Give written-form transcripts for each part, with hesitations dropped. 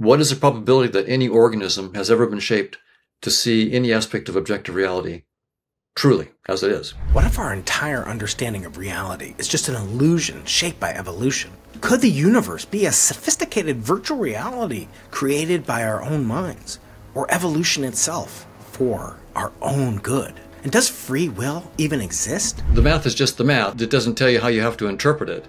What is the probability that any organism has ever been shaped to see any aspect of objective reality truly as it is? What if our entire understanding of reality is just an illusion shaped by evolution? Could the universe be a sophisticated virtual reality created by our own minds, or evolution itself for our own good? And does free will even exist? The math is just the math. It doesn't tell you how you have to interpret it.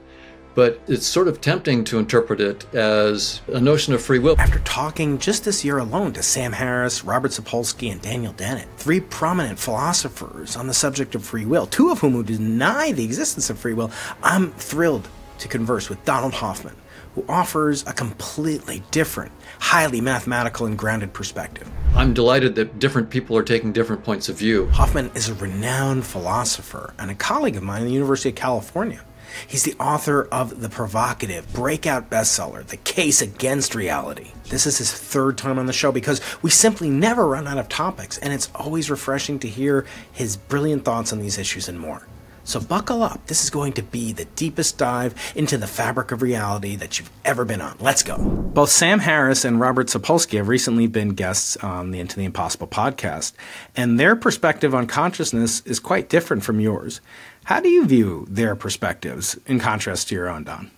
But it's sort of tempting to interpret it as a notion of free will. After talking just this year alone to Sam Harris, Robert Sapolsky, and Daniel Dennett, three prominent philosophers on the subject of free will, two of whom who deny the existence of free will, I'm thrilled to converse with Donald Hoffman, who offers a completely different, highly mathematical and grounded perspective. I'm delighted that different people are taking different points of view. Hoffman is a renowned philosopher and a colleague of mine at the University of California. He's the author of the provocative breakout bestseller, The Case Against Reality. This is his third time on the show because we simply never run out of topics, and it's always refreshing to hear his brilliant thoughts on these issues and more. So buckle up. This is going to be the deepest dive into the fabric of reality that you've ever been on. Let's go. Both Sam Harris and Robert Sapolsky have recently been guests on the Into the Impossible podcast, and their perspective on consciousness is quite different from yours. How do you view their perspectives in contrast to your own, Don?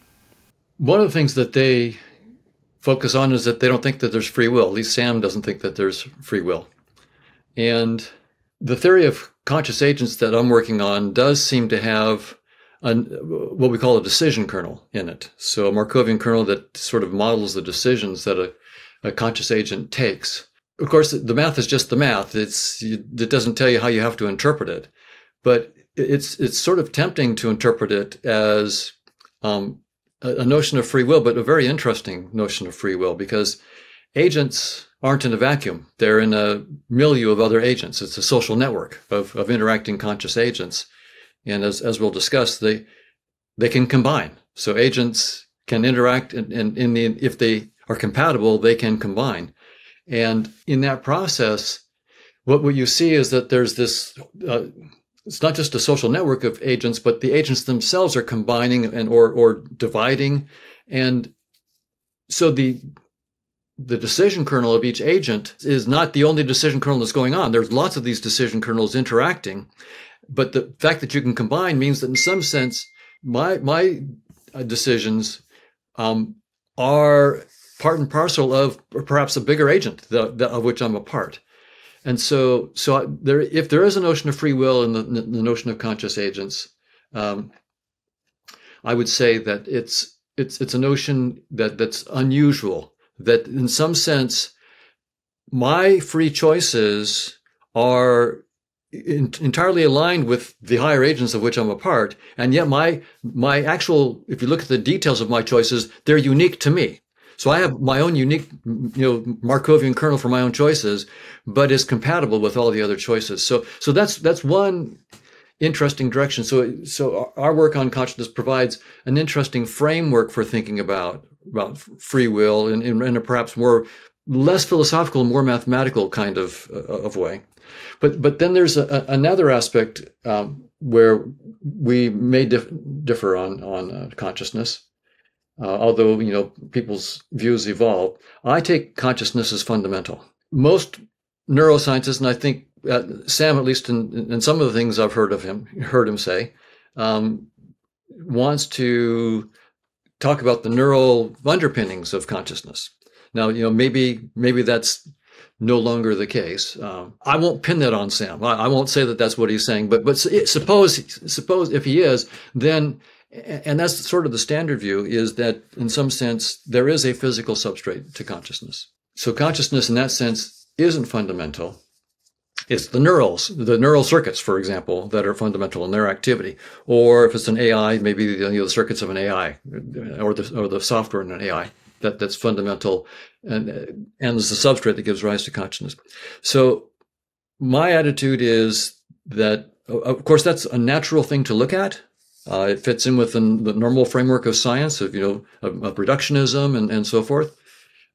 One of the things that they focus on is that they don't think that there's free will. At least Sam doesn't think that there's free will. And the theory of conscious agents that I'm working on does seem to have what we call a decision kernel in it. So a Markovian kernel that sort of models the decisions that a conscious agent takes. Of course, the math is just the math. It doesn't tell you how you have to interpret it. But it's sort of tempting to interpret it as a notion of free will, but a very interesting notion of free will, because agents aren't in a vacuum. They're in a milieu of other agents. It's a social network of interacting conscious agents. And as we'll discuss, they can combine. So agents can interact, and if they are compatible, they can combine. And in that process, what you see is that there's this, it's not just a social network of agents, but the agents themselves are combining or dividing. And so the decision kernel of each agent is not the only decision kernel that's going on. There's lots of these decision kernels interacting. But the fact that you can combine means that in some sense, my decisions are part and parcel of perhaps a bigger agent of which I'm a part. And so if there is a notion of free will in the notion of conscious agents, I would say that it's a notion that's unusual. That in some sense, my free choices are entirely aligned with the higher agents of which I'm a part, and yet my actual, if you look at the details of my choices, they're unique to me. So I have my own unique, Markovian kernel for my own choices, but is compatible with all the other choices. So that's one interesting direction. So our work on consciousness provides an interesting framework for thinking about free will in a perhaps less philosophical, more mathematical kind of way. But then there's another aspect where we may differ on consciousness. Although, people's views evolve, I take consciousness as fundamental. Most neuroscientists, and I think Sam, at least in some of the things I've heard him say, wants to talk about the neural underpinnings of consciousness. Now, maybe that's no longer the case. I won't pin that on Sam. I won't say that that's what he's saying, but suppose if he is, then, and that's sort of the standard view, is that in some sense, there is a physical substrate to consciousness. So consciousness in that sense isn't fundamental. It's the neural circuits, for example, that are fundamental in their activity. Or if it's an AI, maybe the circuits of an AI or the software in an AI that's fundamental and is the substrate that gives rise to consciousness. So my attitude is that, of course, that's a natural thing to look at. It fits in with the normal framework of science of reductionism and so forth.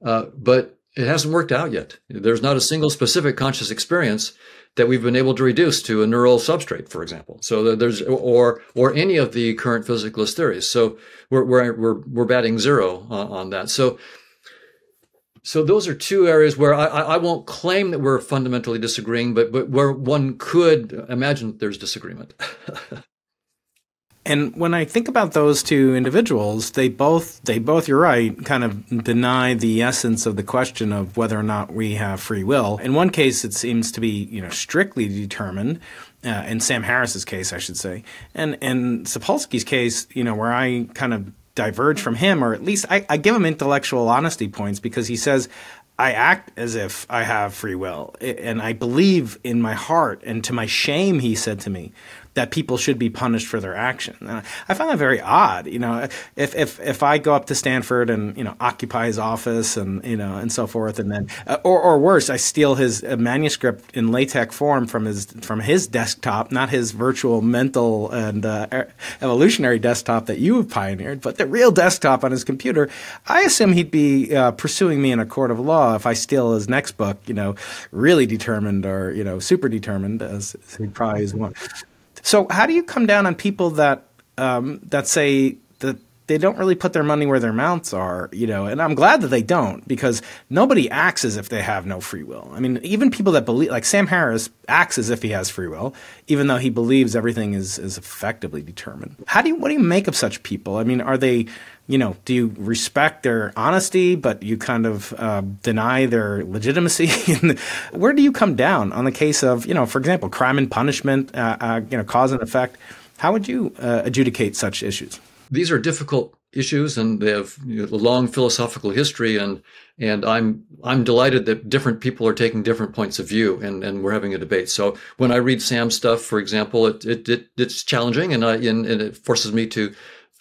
But it hasn't worked out yet. There's not a single specific conscious experience that we've been able to reduce to a neural substrate, for example. So there's or any of the current physicalist theories. So we're batting zero on that. So So those are two areas where I won't claim that we're fundamentally disagreeing, but where one could imagine that there's disagreement. And when I think about those two individuals, they both, you're right, kind of deny the essence of the question of whether or not we have free will. In one case, it seems to be, strictly determined. In Sam Harris's case, I should say, and in Sapolsky's case, where I kind of diverge from him, or at least I give him intellectual honesty points, because he says, I act as if I have free will, and I believe in my heart, and to my shame, he said to me, that people should be punished for their action. And I find that very odd. If I go up to Stanford and occupy his office and so forth, and then or worse, I steal his manuscript in LaTeX form from his desktop, not his virtual mental and evolutionary desktop that you have pioneered, but the real desktop on his computer. I assume he'd be pursuing me in a court of law if I steal his next book, really determined or super determined, as he probably is one. So how do you come down on people that say that they don't really put their money where their mouths are, and I'm glad that they don't, because nobody acts as if they have no free will. I mean, even people that believe, like Sam Harris acts as if he has free will, even though he believes everything is effectively determined. What do you make of such people? I mean, are they, do you respect their honesty, but you kind of deny their legitimacy? Where do you come down on the case of, for example, crime and punishment, cause and effect? How would you adjudicate such issues? These are difficult issues, and they have a long philosophical history, and I'm delighted that different people are taking different points of view, and we're having a debate. So when I read Sam's stuff, for example, it's challenging, and it forces me to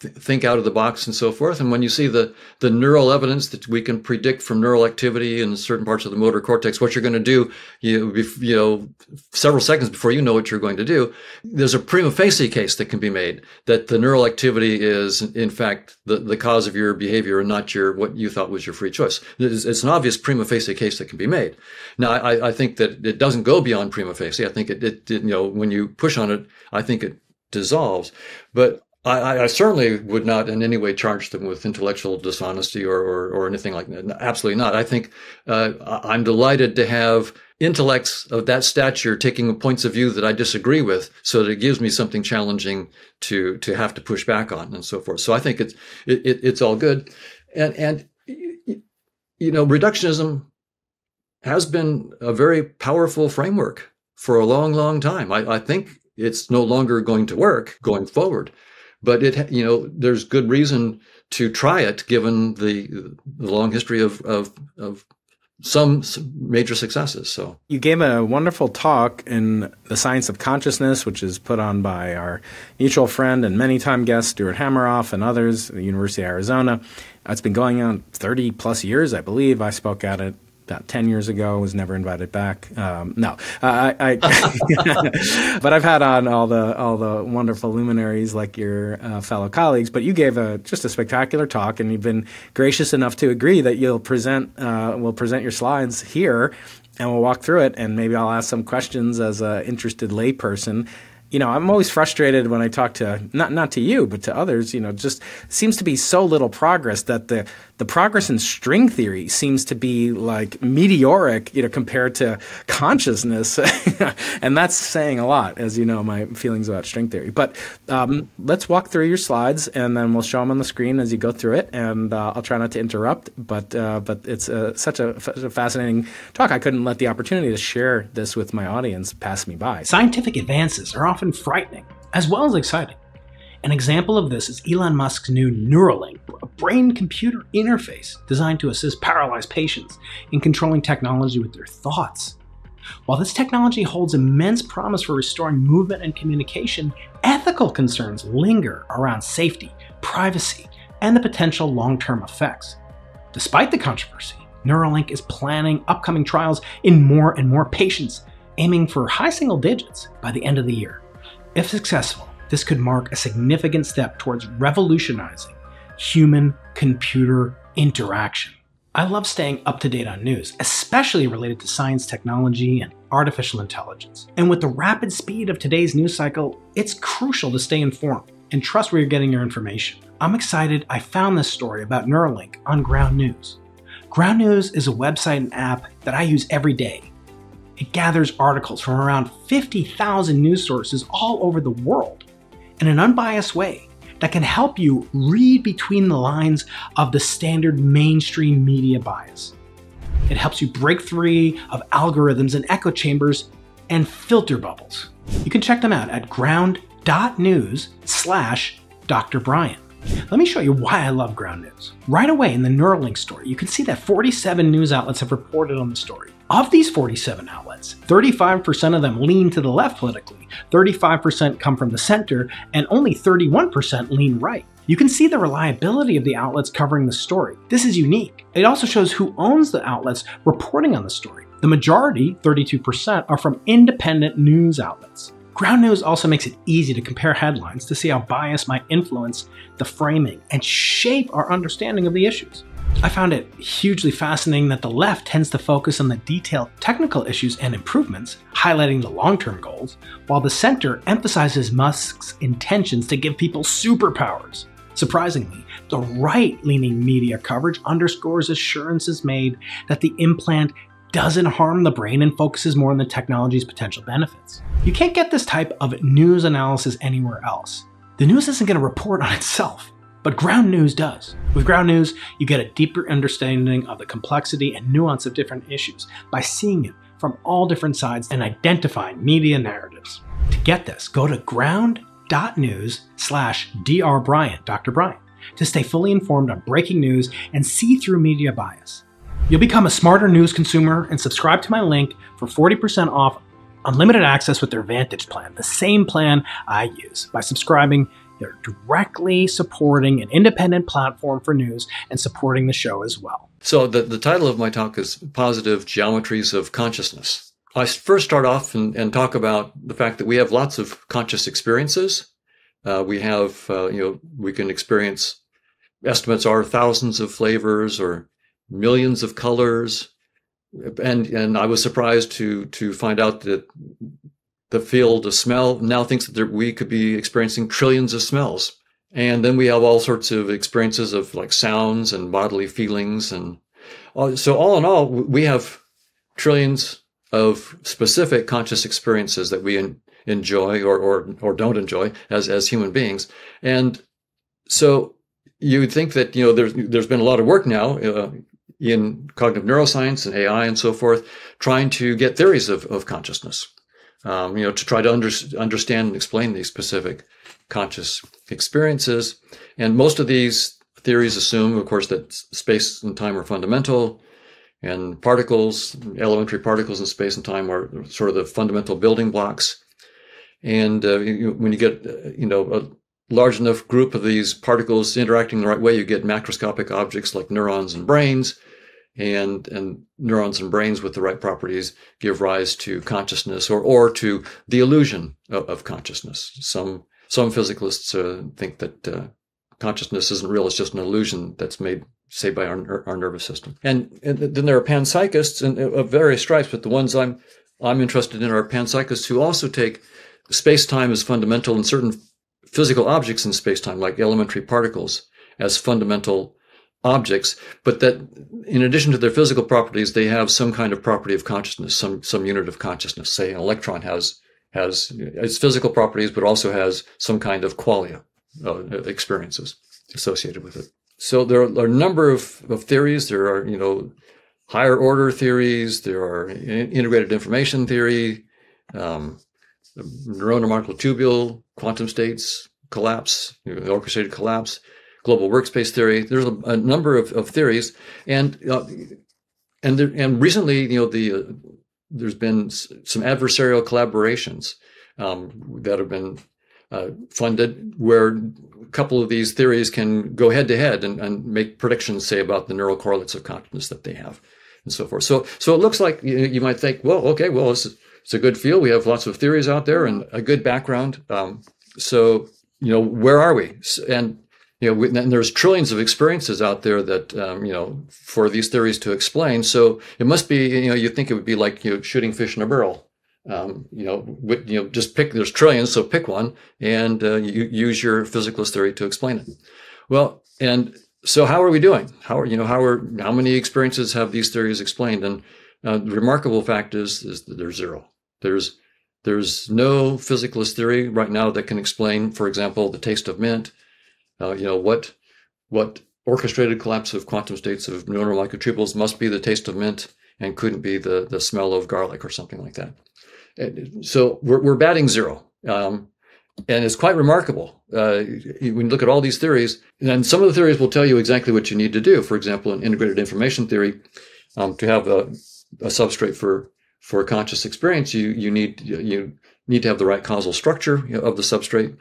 think out of the box and so forth. And when you see the neural evidence that we can predict from neural activity in certain parts of the motor cortex, what you're going to do, several seconds before you know what you're going to do, there's a prima facie case that can be made that the neural activity is, in fact, the cause of your behavior and not what you thought was your free choice. It's an obvious prima facie case that can be made. Now, I think that it doesn't go beyond prima facie. I think it when you push on it, I think it dissolves. But I certainly would not in any way charge them with intellectual dishonesty or anything like that. Absolutely not. I think I'm delighted to have intellects of that stature taking points of view that I disagree with, so that it gives me something challenging to have to push back on and so forth. So I think it's all good. And reductionism has been a very powerful framework for a long, long time. I think it's no longer going to work going forward. But there's good reason to try it, given the long history of some major successes. So you gave a wonderful talk in The Science of Consciousness, which is put on by our mutual friend and many-time guest Stuart Hameroff and others at the University of Arizona. It's been going on 30 plus years, I believe. I spoke at it about 10 years ago, was never invited back. But I've had on all the wonderful luminaries like your fellow colleagues. But you gave just a spectacular talk, and you've been gracious enough to agree that we'll present your slides here, and we'll walk through it, and maybe I'll ask some questions as an interested layperson. I'm always frustrated when I talk to, not to you, but to others, just seems to be so little progress that the progress in string theory seems to be like meteoric, compared to consciousness. And that's saying a lot, as you know, my feelings about string theory. But let's walk through your slides, and then we'll show them on the screen as you go through it. And I'll try not to interrupt, but it's such a fascinating talk. I couldn't let the opportunity to share this with my audience pass me by. Scientific advances are often frightening, as well as exciting. An example of this is Elon Musk's new Neuralink, a brain-computer interface designed to assist paralyzed patients in controlling technology with their thoughts. While this technology holds immense promise for restoring movement and communication, ethical concerns linger around safety, privacy, and the potential long-term effects. Despite the controversy, Neuralink is planning upcoming trials in more and more patients, aiming for high single digits by the end of the year. If successful, this could mark a significant step towards revolutionizing human-computer interaction. I love staying up to date on news, especially related to science, technology, and artificial intelligence. And with the rapid speed of today's news cycle, it's crucial to stay informed and trust where you're getting your information. I'm excited I found this story about Neuralink on Ground News. Ground News is a website and app that I use every day. It gathers articles from around 50,000 news sources all over the world in an unbiased way that can help you read between the lines of the standard mainstream media bias. It helps you break free of algorithms and echo chambers and filter bubbles. You can check them out at ground.news/Dr. Brian. Let me show you why I love Ground News. Right away in the Neuralink story, you can see that 47 news outlets have reported on the story. Of these 47 outlets, 35% of them lean to the left politically, 35% come from the center, and only 31% lean right. You can see the reliability of the outlets covering the story. This is unique. It also shows who owns the outlets reporting on the story. The majority, 32%, are from independent news outlets. Ground News also makes it easy to compare headlines to see how bias might influence the framing and shape our understanding of the issues. I found it hugely fascinating that the left tends to focus on the detailed technical issues and improvements, highlighting the long-term goals, while the center emphasizes Musk's intentions to give people superpowers. Surprisingly, the right-leaning media coverage underscores assurances made that the implant doesn't harm the brain and focuses more on the technology's potential benefits. You can't get this type of news analysis anywhere else. The news isn't going to report on itself, but Ground News does. With Ground News, you get a deeper understanding of the complexity and nuance of different issues by seeing it from all different sides and identifying media narratives. To get this, go to ground.news/Dr. Brian, to stay fully informed on breaking news and see through media bias. You'll become a smarter news consumer and subscribe to my link for 40% off unlimited access with their Vantage plan, the same plan I use. By subscribing, you're directly supporting an independent platform for news and supporting the show as well. So the title of my talk is Positive Geometries of Consciousness. I first start off and talk about the fact that we have lots of conscious experiences. We have, we can experience, estimates are thousands of flavors or millions of colors. And I was surprised to find out that the field of smell now thinks that we could be experiencing trillions of smells. And then we have all sorts of experiences of like sounds and bodily feelings. And so all in all, we have trillions of specific conscious experiences that we enjoy or don't enjoy as human beings. And so you would think that, there's been a lot of work now in cognitive neuroscience and AI and so forth, trying to get theories of consciousness, to try to understand and explain these specific conscious experiences. And most of these theories assume, of course, that space and time are fundamental, and particles, elementary particles in space and time are sort of the fundamental building blocks. And when you get, a large enough group of these particles interacting the right way, you get macroscopic objects like neurons and brains, and neurons and brains with the right properties give rise to consciousness or to the illusion of consciousness. Some physicalists think that consciousness isn't real; it's just an illusion that's made, say, by our nervous system. And then there are panpsychists of various stripes, but the ones I'm interested in are panpsychists who also take space-time as fundamental and certain physical objects in space-time, like elementary particles, as fundamental objects, but that in addition to their physical properties, they have some kind of property of consciousness, some unit of consciousness. Say an electron has its physical properties, but also has some kind of qualia, experiences associated with it. So there are a number of theories. There are, higher order theories. There are integrated information theory, neuronal microtubule, quantum states, collapse, orchestrated collapse, global workspace theory. There's a number of theories, and recently, there's been some adversarial collaborations that have been funded, where a couple of these theories can go head to head and make predictions, say, about the neural correlates of consciousness that they have, and so forth. So it looks like you might think, it's a good field. We have lots of theories out there and a good background. So where are we? And and there's trillions of experiences out there that for these theories to explain. So it must be, you think it would be like shooting fish in a barrel. Just pick. There's trillions, so pick one and you use your physicalist theory to explain it. Well, and So how are we doing? How many experiences have these theories explained? And the remarkable fact is that there's zero. There's no physicalist theory right now that can explain, for example, the taste of mint. What orchestrated collapse of quantum states of neural microtubules must be the taste of mint and couldn't be the smell of garlic or something like that. So we're batting zero. And it's quite remarkable. When you look at all these theories, and some of the theories will tell you exactly what you need to do. For example, in integrated information theory, to have a substrate for a conscious experience, you need to have the right causal structure of the substrate.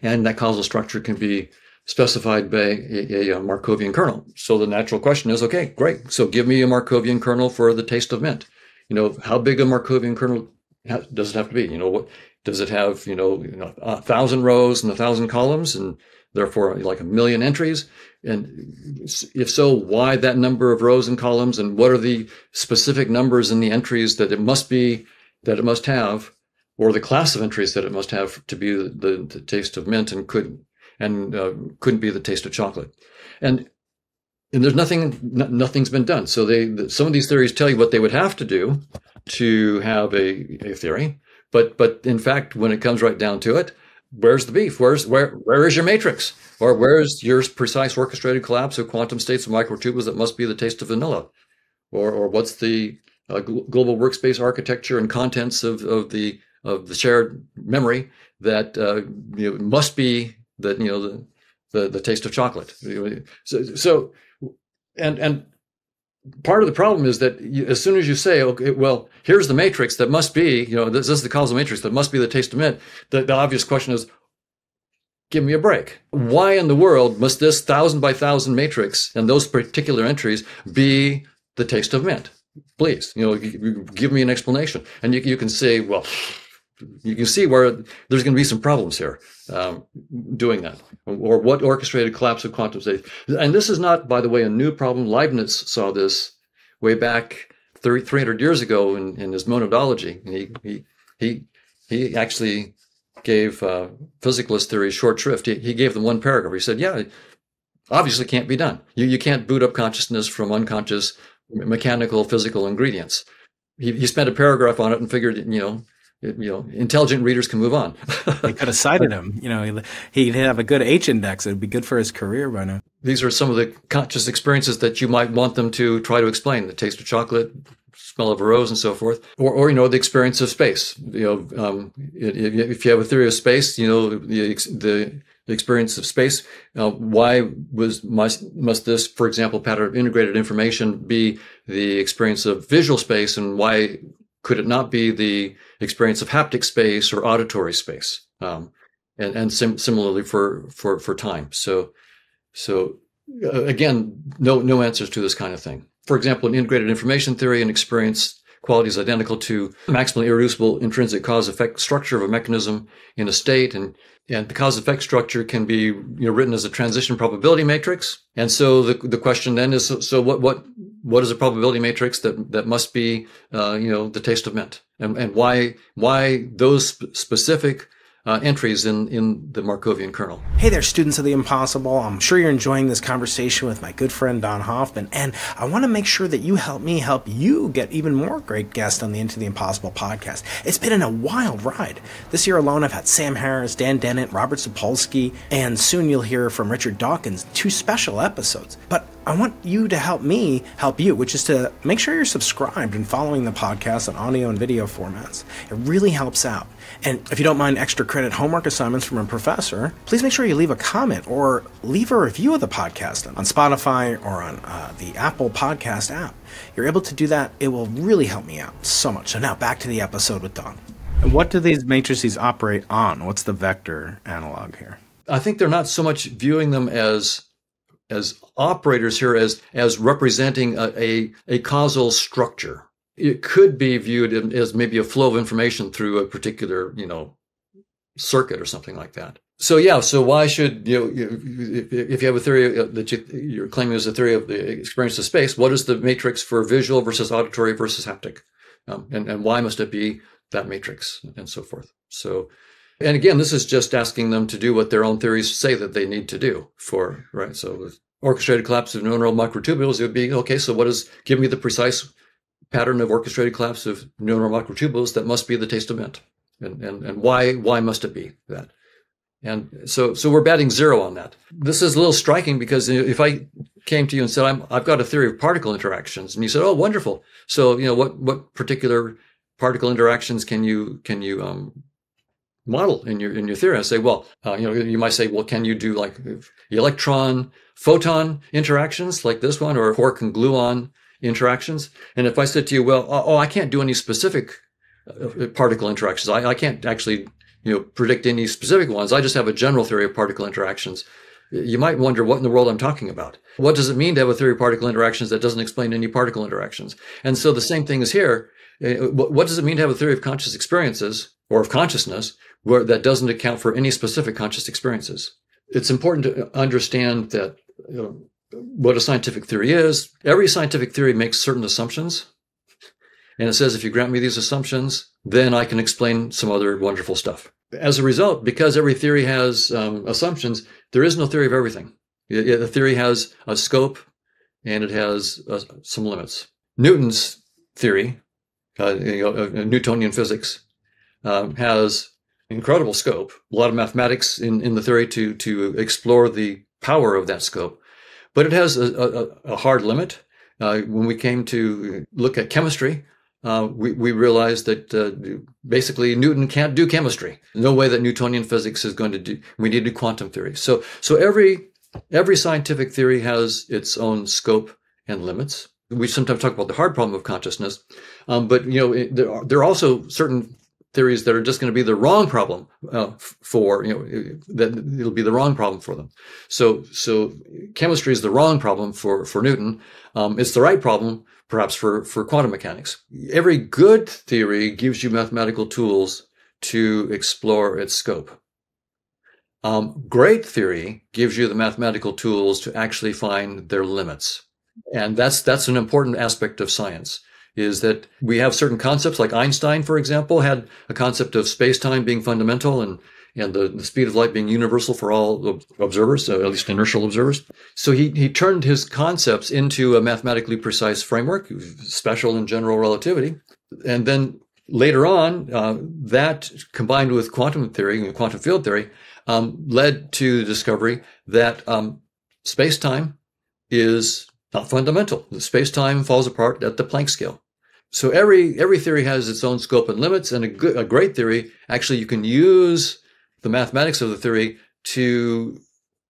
And that causal structure can be specified by a Markovian kernel. So the natural question is, okay, great. So give me a Markovian kernel for the taste of mint. How big a Markovian kernel does it have to be? What does it have? 1,000 rows and 1,000 columns, and therefore like 1 million entries? And if so, why that number of rows and columns? And what are the specific numbers in the entries that it must have, or the class of entries that it must have to be the taste of mint and couldn't be the taste of chocolate? And there's nothing's been done. So some of these theories tell you what they would have to do to have a theory, but in fact, when it comes right down to it, where's the beef? Where is your matrix? Or where's your precise orchestrated collapse of quantum states of microtubules that must be the taste of vanilla? Or what's the global workspace architecture and contents of the shared memory that must be the taste of chocolate? So and part of the problem is that as soon as you say, okay, well, here's the matrix that must be, this is the causal matrix that must be the taste of mint, the obvious question is, give me a break. Why in the world must this 1,000 by 1,000 matrix and those particular entries be the taste of mint? Please, give me an explanation. And you can say, well, you can see where there's going to be some problems here doing that. Or what orchestrated collapse of quantum states. And this is not, by the way, a new problem. Leibniz saw this way back 300 years ago in his monadology. And he actually gave physicalist theory short shrift. He gave them one paragraph. He said, yeah, obviously can't be done. You can't boot up consciousness from unconscious mechanical physical ingredients. He spent a paragraph on it and figured, intelligent readers can move on. They could have cited him. He'd have a good H index. It'd be good for his career by now. These are some of the conscious experiences that you might want them to try to explain: the taste of chocolate, smell of a rose, and so forth, or the experience of space. If you have a theory of space, the experience of space. Why must this, for example, pattern of integrated information be the experience of visual space, and why could it not be the experience of haptic space or auditory space? And similarly for time. So again, no answers to this kind of thing. For example, in integrated information theory, an experience quality is identical to maximally irreducible intrinsic cause-effect structure of a mechanism in a state, and the cause-effect structure can be written as a transition probability matrix. And so the question then is, so what is a probability matrix that must be the taste of mint, and why those specific entries in the Markovian kernel? Hey there, students of the impossible. I'm sure you're enjoying this conversation with my good friend Don Hoffman, and I want to make sure that you help me help you get even more great guests on the Into the Impossible podcast. It's been a wild ride. This year alone, I've had Sam Harris, Dan Dennett, Robert Sapolsky, and soon you'll hear from Richard Dawkins, 2 special episodes. But I want you to help me help you, which is to make sure you're subscribed and following the podcast on audio and video formats. It really helps out. And if you don't mind extra credit homework assignments from a professor, please make sure you leave a comment or leave a review of the podcast on Spotify or on the Apple Podcast app. You're able to do that. It will really help me out so much. So now back to the episode with Don. And what do these matrices operate on? What's the vector analog here? I think they're not so much viewing them as operators here as representing a causal structure. It could be viewed as maybe a flow of information through a particular, circuit or something like that. So yeah, so why should, if you have a theory that you're claiming is a theory of the experience of space, what is the matrix for visual versus auditory versus haptic? And why must it be that matrix, and so forth? So, and again, this is just asking them to do what their own theories say that they need to do right? So, orchestrated collapse of neuronal microtubules, it would be, okay, so give me the precise pattern of orchestrated collapse of neuronal microtubules that must be the taste of mint. And why must it be that? And so we're batting zero on that. This is a little striking because if I came to you and said, I've got a theory of particle interactions, and you said, oh, wonderful. So, what particular particle interactions can you model in your theory? I say, well, you might say, well, can you do like electron photon interactions like this one, or quark and gluon interactions? And if I said to you, well, I can't do any specific particle interactions. I can't actually predict any specific ones. I just have a general theory of particle interactions. You might wonder what in the world I'm talking about. What does it mean to have a theory of particle interactions that doesn't explain any particle interactions? And so the same thing is here. What does it mean to have a theory of conscious experiences or of consciousness that doesn't account for any specific conscious experiences? It's important to understand that what a scientific theory is. Every scientific theory makes certain assumptions. And it says, if you grant me these assumptions, then I can explain some other wonderful stuff. As a result, because every theory has assumptions, there is no theory of everything. The theory has a scope and it has some limits. Newton's theory, Newtonian physics, has incredible scope, a lot of mathematics in the theory to explore the power of that scope. But it has a hard limit. When we came to look at chemistry, we realized that basically Newton can't do chemistry. No way that Newtonian physics is going to do. We need a quantum theory. So every scientific theory has its own scope and limits. We sometimes talk about the hard problem of consciousness, but there are also certain theories that are just going to be the wrong problem that it'll be the wrong problem for them. So chemistry is the wrong problem for Newton. It's the right problem perhaps for quantum mechanics. Every good theory gives you mathematical tools to explore its scope. Great theory gives you the mathematical tools to actually find their limits. And that's an important aspect of science, is that we have certain concepts, like Einstein, for example, had a concept of space-time being fundamental and the speed of light being universal for all observers, at least inertial observers. So he turned his concepts into a mathematically precise framework, special and general relativity. And then later on, that combined with quantum theory, quantum field theory, led to the discovery that space-time is not fundamental. The space-time falls apart at the Planck scale. So every theory has its own scope and limits, and a great theory, actually you can use the mathematics of the theory to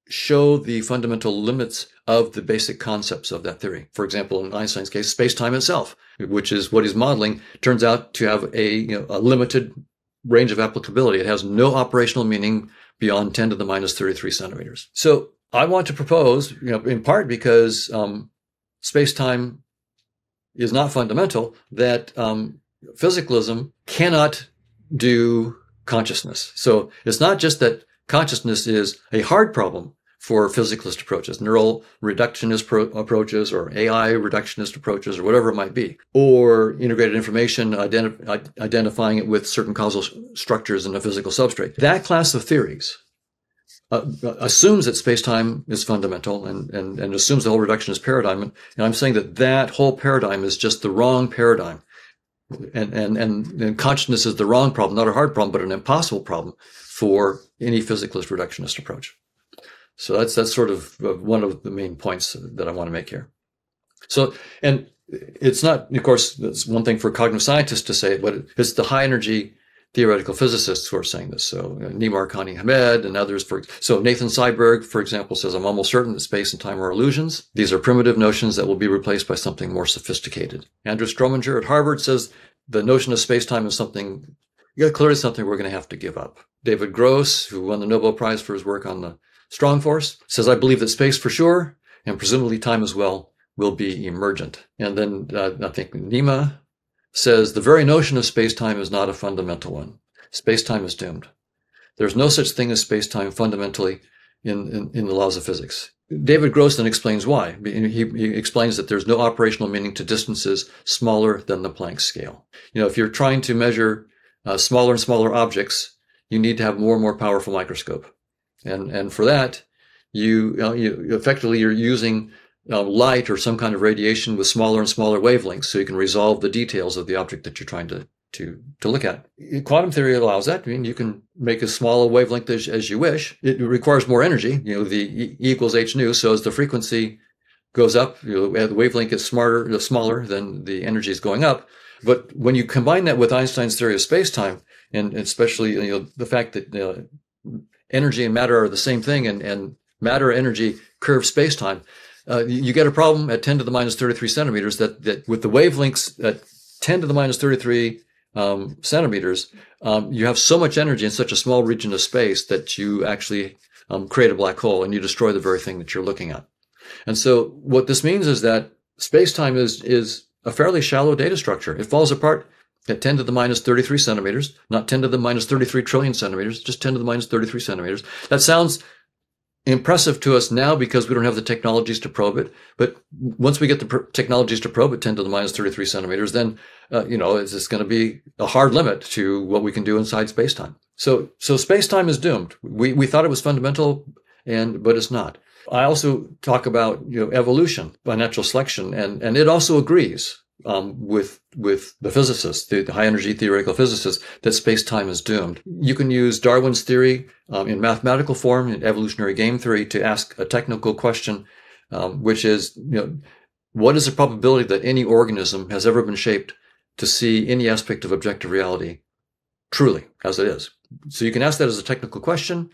show the fundamental limits of the basic concepts of that theory. For example, in Einstein's case, space-time itself, which is what he's modeling, turns out to have a limited range of applicability. It has no operational meaning beyond 10 to the minus 33 centimeters. So I want to propose, in part because space-time is not fundamental, that physicalism cannot do consciousness. So it's not just that consciousness is a hard problem for physicalist approaches, neural reductionist approaches, or AI reductionist approaches, or whatever it might be, or integrated information, identifying it with certain causal structures in a physical substrate. That class of theories assumes that space-time is fundamental and assumes the whole reductionist paradigm. And I'm saying that whole paradigm is just the wrong paradigm. And consciousness is the wrong problem, not a hard problem, but an impossible problem for any physicalist reductionist approach. So that's sort of one of the main points that I want to make here. So, and it's not, of course, it's one thing for cognitive scientists to say, but it's the high energy theoretical physicists who are saying this. So Nimar Khani Hamed and others. So Nathan Seiberg, for example, says, I'm almost certain that space and time are illusions. These are primitive notions that will be replaced by something more sophisticated. Andrew Strominger at Harvard says the notion of space-time is something, clearly something we're going to have to give up. David Gross, who won the Nobel Prize for his work on the strong force, says, I believe that space for sure, and presumably time as well, will be emergent. And then I think Nima says the very notion of space-time is not a fundamental one. Space-time is doomed. There's no such thing as space-time fundamentally in the laws of physics. David Gross then explains why. He explains that there's no operational meaning to distances smaller than the Planck scale. If you're trying to measure smaller and smaller objects, you need to have more and more powerful microscope. And for that, you effectively you're using light or some kind of radiation with smaller and smaller wavelengths, so you can resolve the details of the object that you're trying to look at. Quantum theory allows that. I mean, you can make as small a wavelength as you wish. It requires more energy. The E equals h nu. So as the frequency goes up, the wavelength gets smaller, then the energy is going up. But when you combine that with Einstein's theory of space-time, and especially the fact that energy and matter are the same thing, and matter energy curve space-time, you get a problem at 10 to the minus 33 centimeters that with the wavelengths at 10 to the minus 33 centimeters, you have so much energy in such a small region of space that you actually create a black hole and you destroy the very thing that you're looking at. And so what this means is that space-time is a fairly shallow data structure. It falls apart at 10 to the minus 33 centimeters, not 10 to the minus 33 trillion centimeters, just 10 to the minus 33 centimeters. That sounds impressive to us now because we don't have the technologies to probe it. But once we get the technologies to probe at 10 to the minus 33 centimeters, then, it's just going to be a hard limit to what we can do inside space-time. So space-time is doomed. We thought it was fundamental, but it's not. I also talk about, evolution by natural selection, and it also agrees with the physicists, the high energy theoretical physicists, that space-time is doomed. You can use Darwin's theory in mathematical form, in evolutionary game theory, to ask a technical question, which is, what is the probability that any organism has ever been shaped to see any aspect of objective reality truly as it is? So you can ask that as a technical question.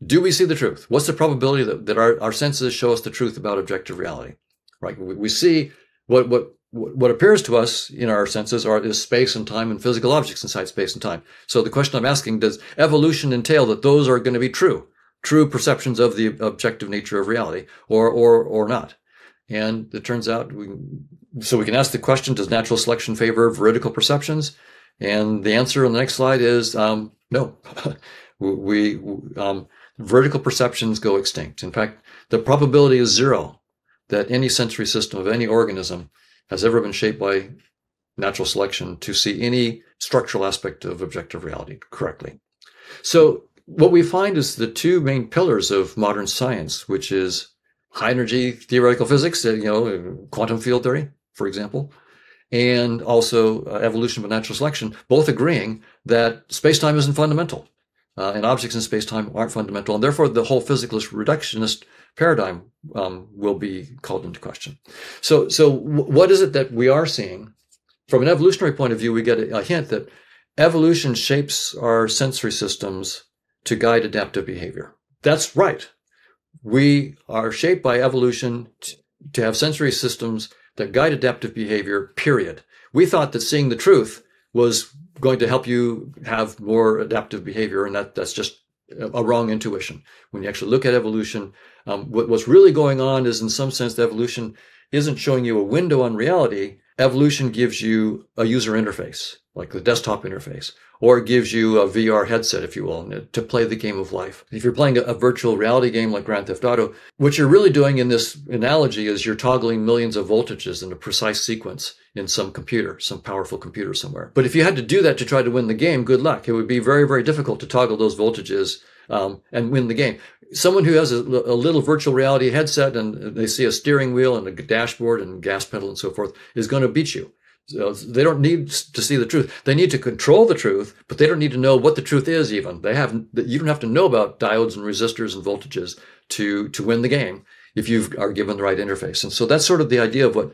Do we see the truth? What's the probability that our senses show us the truth about objective reality? Right? We see what appears to us in our senses is space and time and physical objects inside space and time. So the question I'm asking, does evolution entail that those are going to be true perceptions of the objective nature of reality, or not? And it turns out we can ask the question, does natural selection favor veridical perceptions? And the answer on the next slide is no. Vertical perceptions go extinct. In fact, the probability is zero that any sensory system of any organism has ever been shaped by natural selection to see any structural aspect of objective reality correctly. So what we find is the two main pillars of modern science, which is high energy theoretical physics, quantum field theory, for example, and also evolution by natural selection, both agreeing that space-time isn't fundamental. And objects in space-time aren't fundamental, and therefore the whole physicalist reductionist paradigm will be called into question. So what is it that we are seeing? From an evolutionary point of view, we get a hint that evolution shapes our sensory systems to guide adaptive behavior. That's right. We are shaped by evolution to have sensory systems that guide adaptive behavior, period. We thought that seeing the truth was going to help you have more adaptive behavior, and that's just a wrong intuition. When you actually look at evolution, what's really going on is, in some sense, evolution isn't showing you a window on reality. Evolution gives you a user interface, like the desktop interface, or it gives you a VR headset, if you will, to play the game of life. If you're playing a virtual reality game like Grand Theft Auto, what you're really doing in this analogy is you're toggling millions of voltages in a precise sequence in some computer, some powerful computer somewhere. But if you had to do that to try to win the game, good luck. It would be very, very difficult to toggle those voltages and win the game. Someone who has a little virtual reality headset and they see a steering wheel and a dashboard and gas pedal and so forth is going to beat you. So they don't need to see the truth. They need to control the truth, but they don't need to know what the truth is even. You don't have to know about diodes and resistors and voltages to win the game if you are given the right interface. And so that's sort of the idea of what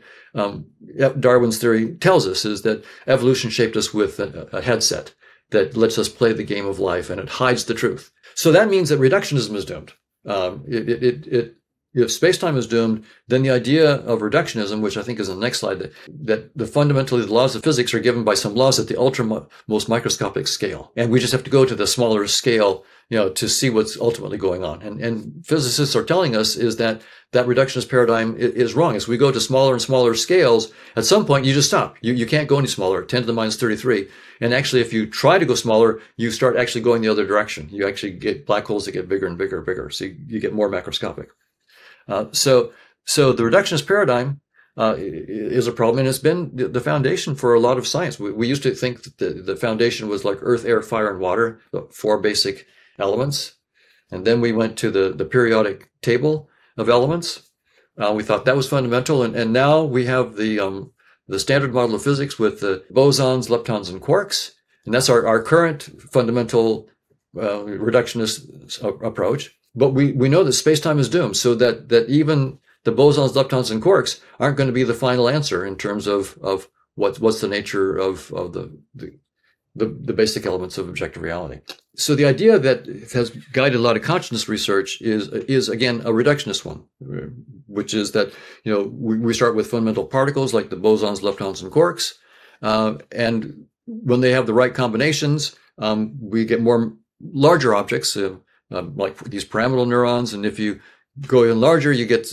Darwin's theory tells us, is that evolution shaped us with a headset that lets us play the game of life, and it hides the truth. So that means that reductionism is doomed. If space-time is doomed, then the idea of reductionism, which I think is in the next slide, that fundamentally the laws of physics are given by some laws at the most microscopic scale. And we just have to go to the smaller scale, to see what's ultimately going on. And physicists are telling us is that reductionist paradigm is wrong. As we go to smaller and smaller scales, at some point you just stop. You can't go any smaller, 10 to the minus 33. And actually, if you try to go smaller, you start actually going the other direction. You actually get black holes that get bigger and bigger and bigger. So you get more macroscopic. So the reductionist paradigm is a problem, and it's been the foundation for a lot of science. We used to think that the foundation was like earth, air, fire, and water, the four basic elements. And then we went to the periodic table of elements. We thought that was fundamental. And now we have the standard model of physics with the bosons, leptons, and quarks. And that's our current fundamental reductionist approach. But we know that space-time is doomed, so that even the bosons, leptons, and quarks aren't going to be the final answer in terms of what's the nature of the basic elements of objective reality. So the idea that has guided a lot of consciousness research is again a reductionist one, which is that we start with fundamental particles like the bosons, leptons, and quarks, and when they have the right combinations, we get more larger objects like these pyramidal neurons, and if you go even larger, you get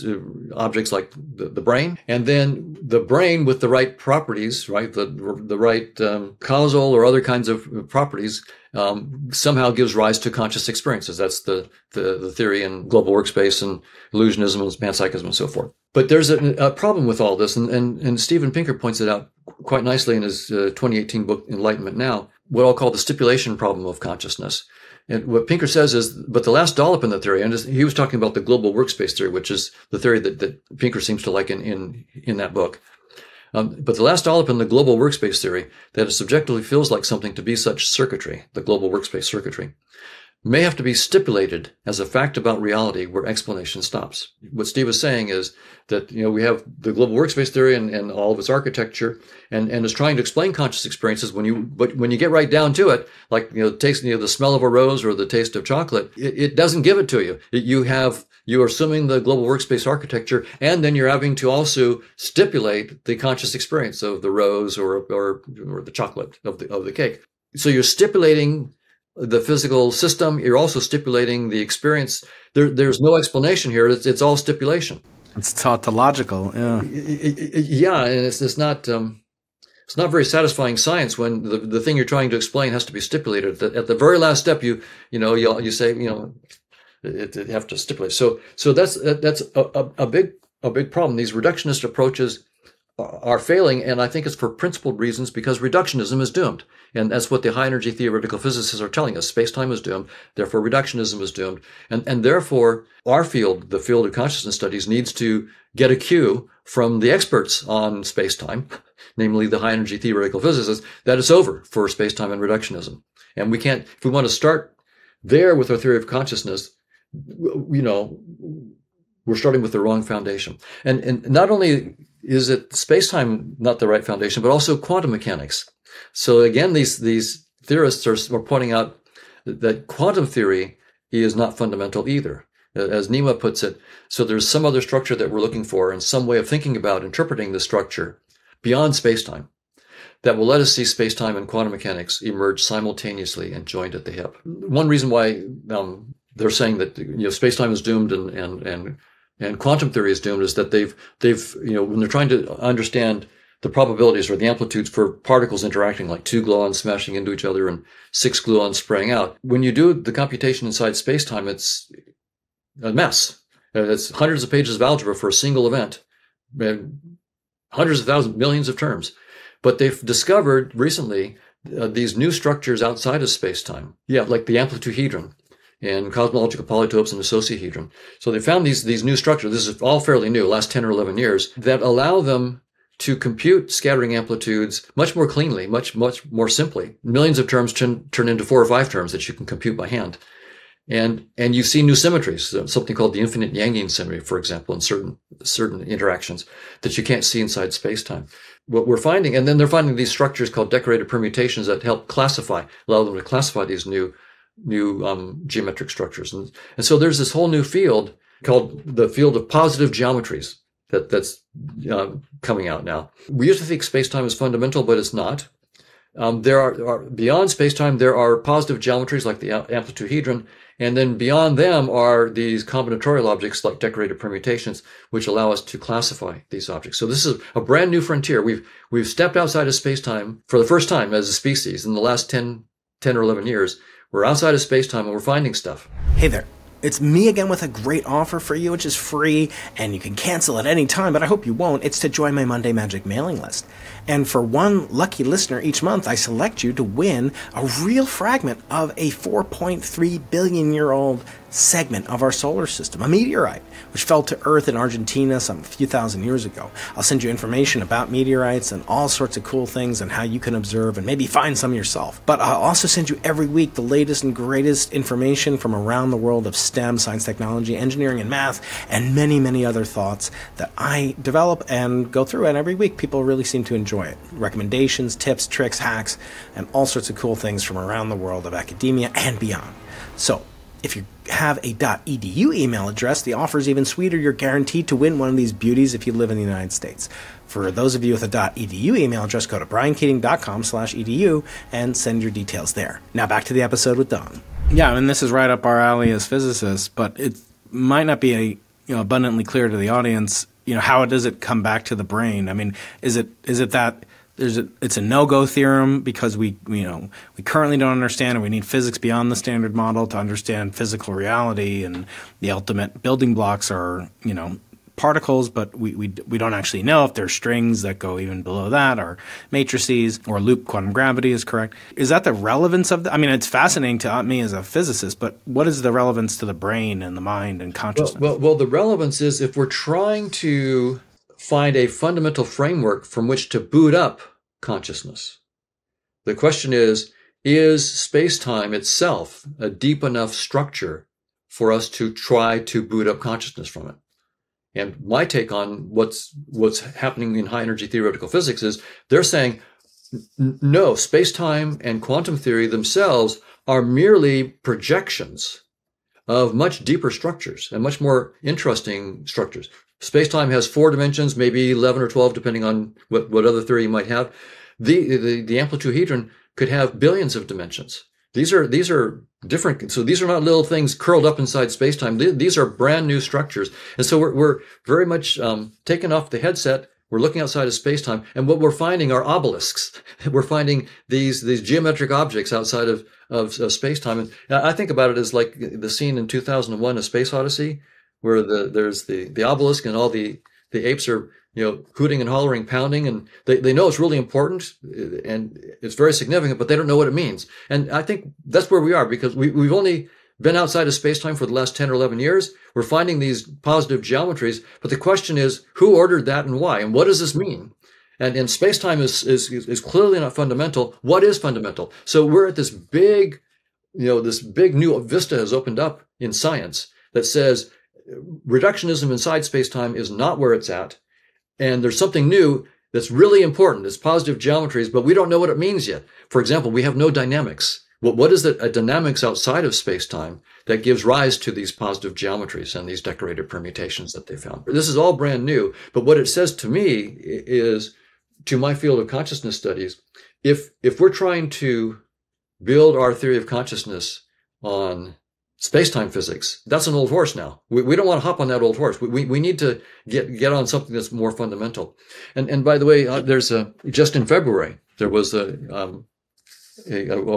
objects like the brain, and then the brain with the right properties, right, the right causal or other kinds of properties, somehow gives rise to conscious experiences. That's the theory in global workspace and illusionism and panpsychism and so forth. But there's a problem with all this, and Steven Pinker points it out quite nicely in his 2018 book Enlightenment Now, what I'll call the stipulation problem of consciousness. And what Pinker says is, but the last dollop in the theory, and he was talking about the global workspace theory, which is the theory that Pinker seems to like in that book. But the last dollop in the global workspace theory, that it subjectively feels like something to be such circuitry, the global workspace circuitry, may have to be stipulated as a fact about reality where explanation stops. What Steve is saying is that, we have the global workspace theory and all of its architecture and is trying to explain conscious experiences but when you get right down to it, like, taste, the smell of a rose or the taste of chocolate, it doesn't give it to you. You're assuming the global workspace architecture, and then you're having to also stipulate the conscious experience of the rose or the chocolate of the cake. So you're stipulating the physical system. You're also stipulating the experience. There's no explanation here. It's all stipulation. It's tautological. Yeah. Yeah, and it's not very satisfying science when the thing you're trying to explain has to be stipulated. At the very last step, you say it have to stipulate. So that's a big problem. These reductionist approaches are failing, and I think it's for principled reasons, because reductionism is doomed. And that's what the high-energy theoretical physicists are telling us. Space-time is doomed, therefore reductionism is doomed. And therefore, our field, the field of consciousness studies, needs to get a cue from the experts on space-time, namely the high-energy theoretical physicists, that it's over for space-time and reductionism. And we can't, if we want to start there with our theory of consciousness, we're starting with the wrong foundation. And not only is it space-time not the right foundation, but also quantum mechanics. So again, these theorists are pointing out that quantum theory is not fundamental either. As Nima puts it, so there's some other structure that we're looking for and some way of thinking about interpreting the structure beyond space-time that will let us see space-time and quantum mechanics emerge simultaneously and joined at the hip. One reason why they're saying that space-time is doomed and quantum theory is doomed is that they've when they're trying to understand the probabilities or the amplitudes for particles interacting, like 2 gluons smashing into each other and 6 gluons spraying out, when you do the computation inside space-time, it's a mess. It's hundreds of pages of algebra for a single event, hundreds of thousands, millions of terms. But they've discovered recently these new structures outside of space-time, like the amplituhedron and cosmological polytopes and associahedron. So they found these new structures, this is all fairly new, last 10 or 11 years, that allow them to compute scattering amplitudes much more cleanly, much more simply. Millions of terms turn into 4 or 5 terms that you can compute by hand. And you see new symmetries, something called the infinite Yangian symmetry, for example, in certain interactions that you can't see inside space-time. What we're finding, and then they're finding these structures called decorated permutations that help allow them to classify these new geometric structures. And so there's this whole new field called the field of positive geometries that's coming out now. We used to think space-time is fundamental, but it's not. There are beyond space-time, there are positive geometries like the amplituhedron, and then beyond them are these combinatorial objects like decorated permutations, which allow us to classify these objects. So this is a brand new frontier. We've stepped outside of space-time for the first time as a species in the last 10 or 11 years. We're outside of space-time and we're finding stuff. Hey there. It's me again with a great offer for you, which is free, and you can cancel at any time, but I hope you won't. It's to join my Monday Magic mailing list. And for one lucky listener each month, I select you to win a real fragment of a 4.3 billion year old segment of our solar system, a meteorite, which fell to Earth in Argentina some few thousand years ago. I'll send you information about meteorites and all sorts of cool things and how you can observe and maybe find some yourself. But I'll also send you every week the latest and greatest information from around the world of STEM, science, technology, engineering, and math, and many, many other thoughts that I develop and go through. And every week, people really seem to enjoy it. Recommendations, tips, tricks, hacks, and all sorts of cool things from around the world of academia and beyond. So, if you have a .edu email address, the offer is even sweeter. You're guaranteed to win one of these beauties if you live in the United States. For those of you with a .edu email address, go to briankeating.com/edu and send your details there. Now back to the episode with Don. Yeah, I mean, this is right up our alley as physicists, but it might not be abundantly clear to the audience, how does it come back to the brain? I mean, is it that it's a no-go theorem because we currently don't understand, and we need physics beyond the standard model to understand physical reality, and the ultimate building blocks are particles, but we don't actually know if there's strings that go even below that, or matrices, or loop quantum gravity is correct. Is that the relevance of I mean, it's fascinating to me as a physicist, but what is the relevance to the brain and the mind and consciousness? Well, the relevance is if we're trying to find a fundamental framework from which to boot up consciousness. The question is space-time itself a deep enough structure for us to try to boot up consciousness from it? And my take on what's happening in high-energy theoretical physics is they're saying, no, space-time and quantum theory themselves are merely projections of much deeper structures and much more interesting structures. Space-time has 4 dimensions, maybe 11 or 12, depending on what other theory you might have. The amplituhedron could have billions of dimensions. These are different. So these are not little things curled up inside space-time. These are brand new structures. And so we're very much taken off the headset. We're looking outside of space-time, and what we're finding are obelisks. We're finding these geometric objects outside of space-time. And I think about it as like the scene in 2001, A Space Odyssey, where there's the obelisk and all the apes are hooting and hollering, pounding, and they know it's really important and it's very significant, but they don't know what it means. And I think that's where we are, because we've only been outside of space-time for the last 10 or 11 years. We're finding these positive geometries, but the question is, who ordered that and why? And what does this mean? And space-time is clearly not fundamental. What is fundamental? So we're at this big new vista has opened up in science that says reductionism inside space-time is not where it's at. And there's something new that's really important. It's positive geometries, but we don't know what it means yet. For example, we have no dynamics. What is a dynamics outside of space-time that gives rise to these positive geometries and these decorated permutations that they found? This is all brand new, but what it says to me is, to my field of consciousness studies, if we're trying to build our theory of consciousness on space-time physics, that's an old horse now. We don't want to hop on that old horse. We need to get on something that's more fundamental. And by the way, there's just in February, there was a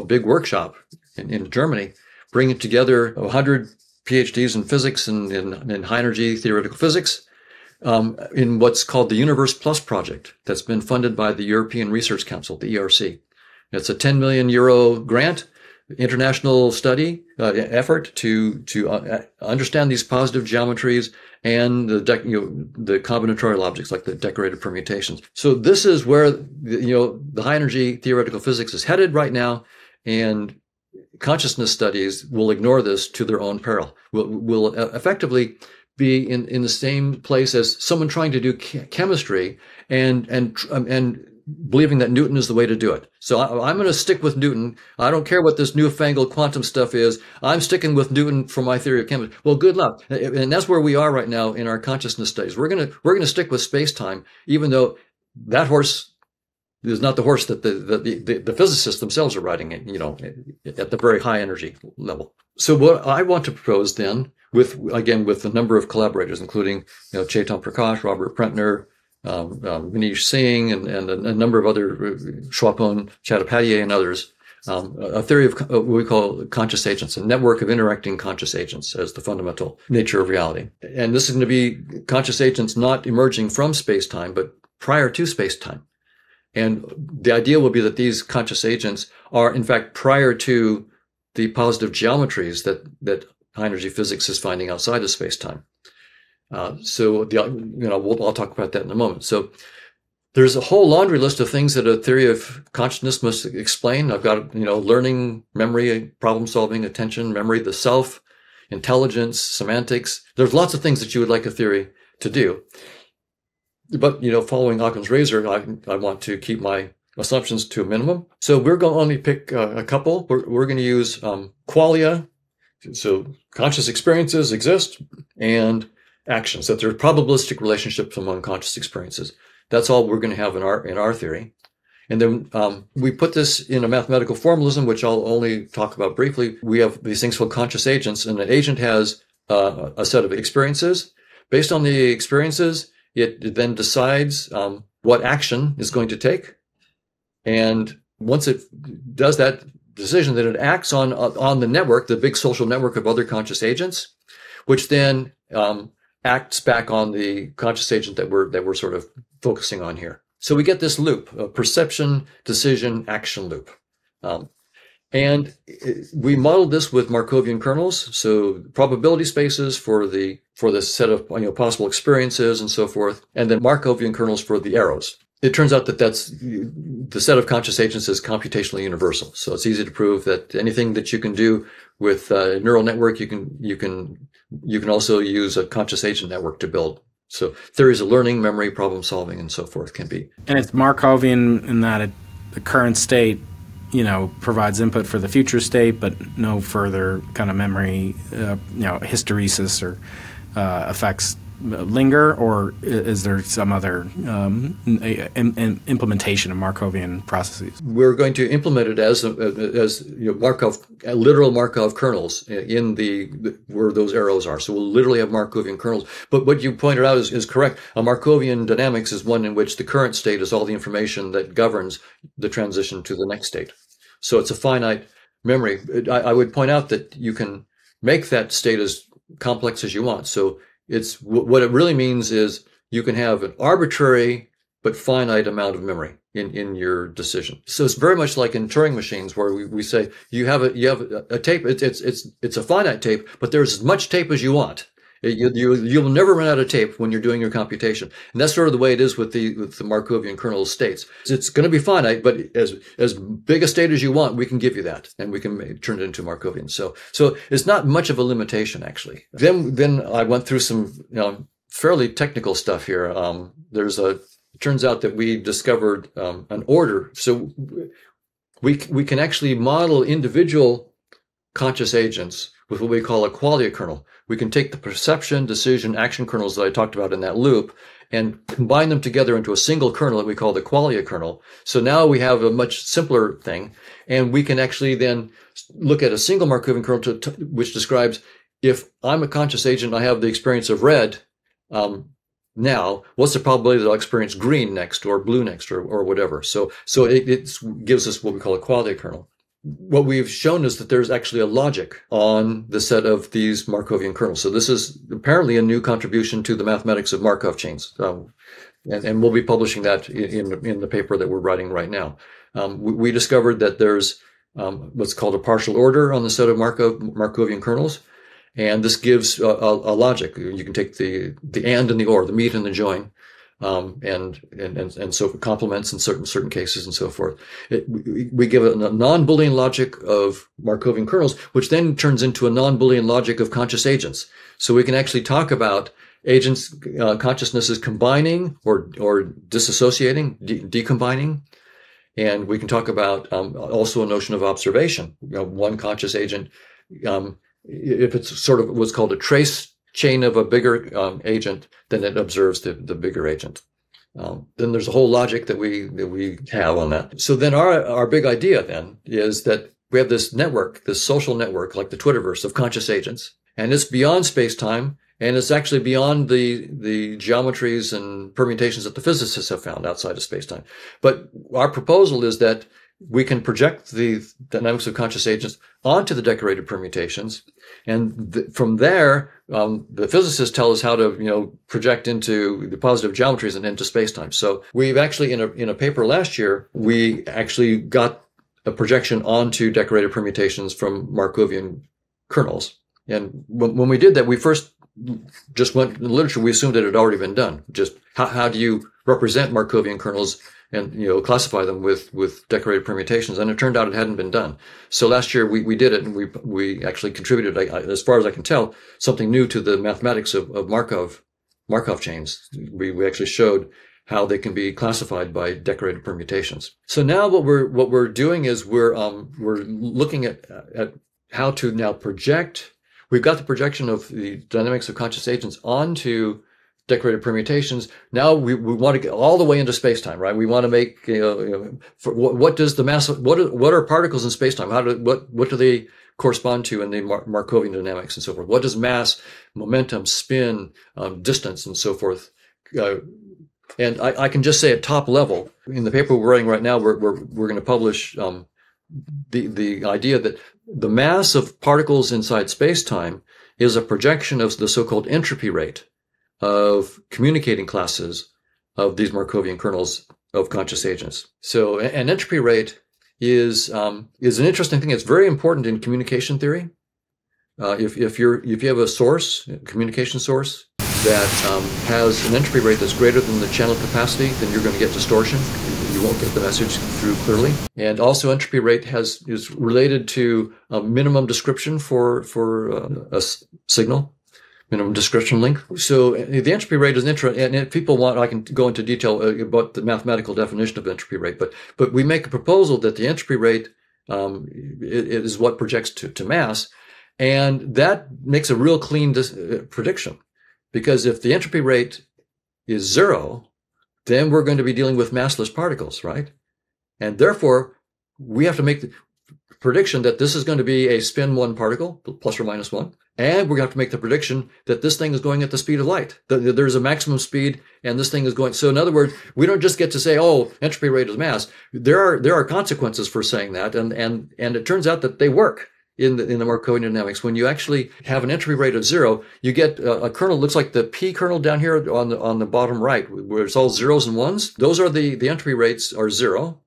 big workshop in Germany, bringing together 100 PhDs in physics and in high-energy theoretical physics in what's called the Universe Plus project that's been funded by the European Research Council, the ERC. It's a 10 million euro grant, international study effort to understand these positive geometries and the combinatorial objects like the decorated permutations. So this is where the high energy theoretical physics is headed right now, and consciousness studies will ignore this to their own peril. Will effectively be in the same place as someone trying to do chemistry and believing that Newton is the way to do it. So I'm going to stick with Newton. I don't care what this newfangled quantum stuff is. I'm sticking with Newton for my theory of chemistry. Well, good luck. And that's where we are right now in our consciousness studies. We're going to stick with space-time, even though that horse is not the horse that the physicists themselves are riding, at the very high energy level. So what I want to propose then, with a number of collaborators, including Chetan Prakash, Robert Prentner, Manish Singh, and a number of other, Schwapon Chattopadhyay and others, a theory of what we call conscious agents, a network of interacting conscious agents as the fundamental nature of reality. And this is going to be conscious agents not emerging from space-time, but prior to space-time. And the idea will be that these conscious agents are, in fact, prior to the positive geometries that high energy physics is finding outside of space-time. I'll talk about that in a moment. So there's a whole laundry list of things that a theory of consciousness must explain. I've got, learning, memory, problem solving, attention, memory, the self, intelligence, semantics. There's lots of things that you would like a theory to do. But, following Occam's razor, I want to keep my assumptions to a minimum. So we're going to only pick a couple. We're going to use qualia. So conscious experiences exist, and actions, that there are probabilistic relationships among conscious experiences. That's all we're going to have in our theory. And then we put this in a mathematical formalism, which I'll only talk about briefly. We have these things called conscious agents, and an agent has a set of experiences. Based on the experiences, it then decides what action is going to take. And once it does that decision, then it acts on the network, the big social network of other conscious agents, which then acts back on the conscious agent that we're sort of focusing on here. So we get this loop, a perception, decision, action loop. And we modeled this with Markovian kernels, so probability spaces for this set of possible experiences and so forth, and then Markovian kernels for the arrows. It turns out that that's the set of conscious agents is computationally universal. So it's easy to prove that anything that you can do with a neural network, you can also use a conscious agent network to build. So theories of learning, memory, problem solving, and so forth can be. And it's Markovian in that the current state provides input for the future state, but no further kind of memory, hysteresis or effects linger, or is there some other implementation of Markovian processes? We're going to implement it as literal Markov kernels in where those arrows are. So we'll literally have Markovian kernels. But what you pointed out is correct. A Markovian dynamics is one in which the current state is all the information that governs the transition to the next state. So it's a finite memory. I would point out that you can make that state as complex as you want. So it's what it really means is you can have an arbitrary but finite amount of memory in your decision. So it's very much like in Turing machines, where we say you have a tape. It's a finite tape, but there's as much tape as you want. You'll never run out of tape when you're doing your computation, and that's sort of the way it is with the Markovian kernel states. It's going to be finite, but as big a state as you want, we can give you that, and we can turn it into Markovian. So it's not much of a limitation, actually. Then I went through some fairly technical stuff here. It turns out that we discovered an order, so we can actually model individual conscious agents with what we call a qualia kernel. We can take the perception, decision, action kernels that I talked about in that loop and combine them together into a single kernel that we call the qualia kernel. So now we have a much simpler thing, and we can actually then look at a single Markovian kernel which describes, if I'm a conscious agent, I have the experience of red, now what's the probability that I'll experience green next or blue next or whatever. So it gives us what we call a qualia kernel. What we've shown is that there's actually a logic on the set of these Markovian kernels. So this is apparently a new contribution to the mathematics of Markov chains. And we'll be publishing that in the paper that we're writing right now. We discovered that there's what's called a partial order on the set of Markovian kernels. And this gives a logic. You can take the and and the or, the meet and the join. And so complements in certain cases and so forth. We give it a non-Boolean logic of Markovian kernels, which then turns into a non-Boolean logic of conscious agents. So we can actually talk about agents, consciousnesses combining or disassociating, decombining. And we can talk about also a notion of observation. One conscious agent, if it's sort of what's called a trace chain of a bigger agent, then it observes the bigger agent. Then there's a whole logic that we have on that. So then our big idea then is that we have this network, this social network, like the Twitterverse of conscious agents, and it's beyond space-time, and it's actually beyond the geometries and permutations that the physicists have found outside of space-time. But our proposal is that we can project the dynamics of conscious agents onto the decorated permutations. And from there, the physicists tell us how to, project into the positive geometries and into spacetime. So we've actually, in a paper last year, we actually got a projection onto decorated permutations from Markovian kernels. And when we did that, we first just went in the literature. We assumed it had already been done. Just how do you represent Markovian kernels and classify them with decorated permutations? And it turned out it hadn't been done. So last year we did it, and we actually contributed, as far as I can tell, something new to the mathematics of Markov chains. We actually showed how they can be classified by decorated permutations. So now what we're doing is we're looking at how to now project. We've got the projection of the dynamics of conscious agents onto decorated permutations. Now we want to get all the way into spacetime, right? We want to make, what does the mass, what are particles in spacetime? What do they correspond to in the Markovian dynamics and so forth? What does mass, momentum, spin, distance, and so forth? And I can just say at top level, in the paper we're writing right now, we're going to publish the idea that the mass of particles inside spacetime is a projection of the so-called entropy rate of communicating classes of these Markovian kernels of conscious agents. So an entropy rate is an interesting thing. It's very important in communication theory. If you have a source, a communication source that has an entropy rate that's greater than the channel capacity, then you're going to get distortion. You won't get the message through clearly. And also entropy rate is related to a minimum description for a signal, minimum description link. So the entropy rate is interesting, and if people want, I can go into detail about the mathematical definition of entropy rate, but we make a proposal that the entropy rate is what projects to mass, and that makes a real clean prediction. Because if the entropy rate is 0, then we're going to be dealing with massless particles, right? And therefore, we have to make the prediction that this is going to be a spin 1 particle, plus or minus 1. And we're going to have to make the prediction that this thing is going at the speed of light. There's a maximum speed, and this thing is going. So in other words, we don't just get to say, oh, entropy rate is mass. There are consequences for saying that, and it turns out that they work. In the Markovian dynamics, when you actually have an entropy rate of 0, you get a kernel looks like the P kernel down here on the bottom right, where it's all zeros and ones. Those are the entropy rates are 0,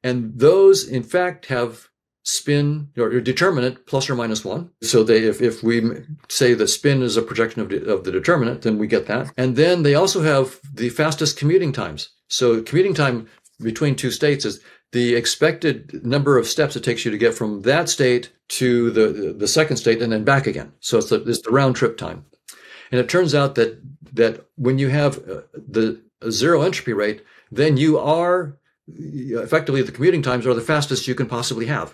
and those in fact have spin or determinant plus or minus 1. So if we say the spin is a projection of the determinant, then we get that. And then they also have the fastest commuting times. So commuting time between two states is the expected number of steps it takes you to get from that state to the second state and then back again. So it's the round trip time. And it turns out that when you have the 0 entropy rate, then you are effectively, the commuting times are the fastest you can possibly have.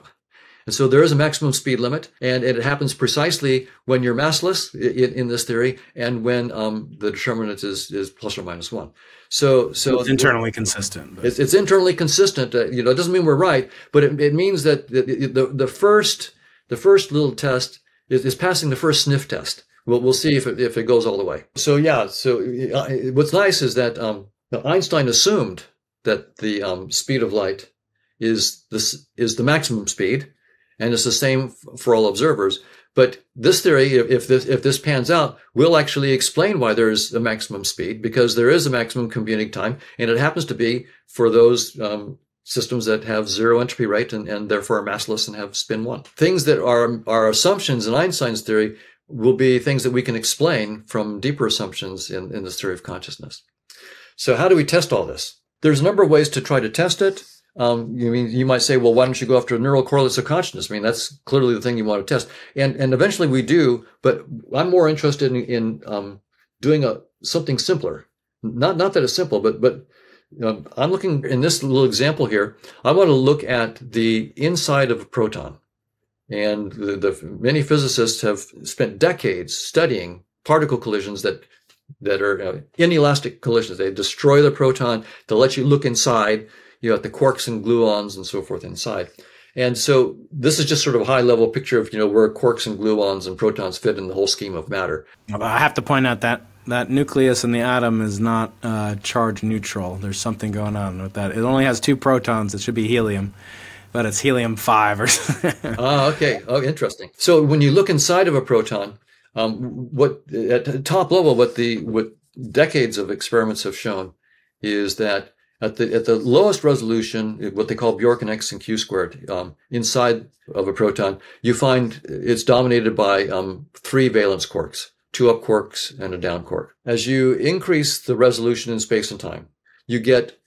And so there is a maximum speed limit, and it happens precisely when you're massless in this theory, and when the determinant is plus or minus 1. So it's internally consistent. It's internally consistent. It doesn't mean we're right, but it means that the first little test is passing the first sniff test. We'll see if it goes all the way. So yeah. So what's nice is that Einstein assumed that the speed of light is the maximum speed, and it's the same for all observers. But this theory, if this pans out, will actually explain why there is a maximum speed, because there is a maximum commuting time, and it happens to be for those systems that have 0 entropy rate and therefore are massless and have spin 1. Things that are assumptions in Einstein's theory will be things that we can explain from deeper assumptions in this theory of consciousness. So how do we test all this? There's a number of ways to try to test it. You might say, well, why don't you go after neural correlates of consciousness? I mean, that's clearly the thing you want to test. And eventually we do, but I'm more interested in doing something simpler. Not that it's simple, but I'm looking in this little example here. I want to look at the inside of a proton. And the many physicists have spent decades studying particle collisions that are inelastic collisions. They destroy the proton. They'll let you look inside, at the quarks and gluons and so forth inside. And so this is just sort of a high level picture of, where quarks and gluons and protons fit in the whole scheme of matter. I have to point out that nucleus in the atom is not charge neutral. There's something going on with that. It only has 2 protons. It should be helium. but it's helium-5 or something. Okay. Oh, interesting. So when you look inside of a proton, what at the top level, what decades of experiments have shown is that at the lowest resolution, what they call Bjorken X and Q squared, inside of a proton, you find it's dominated by 3 valence quarks, 2 up quarks and a down quark. As you increase the resolution in space and time, you get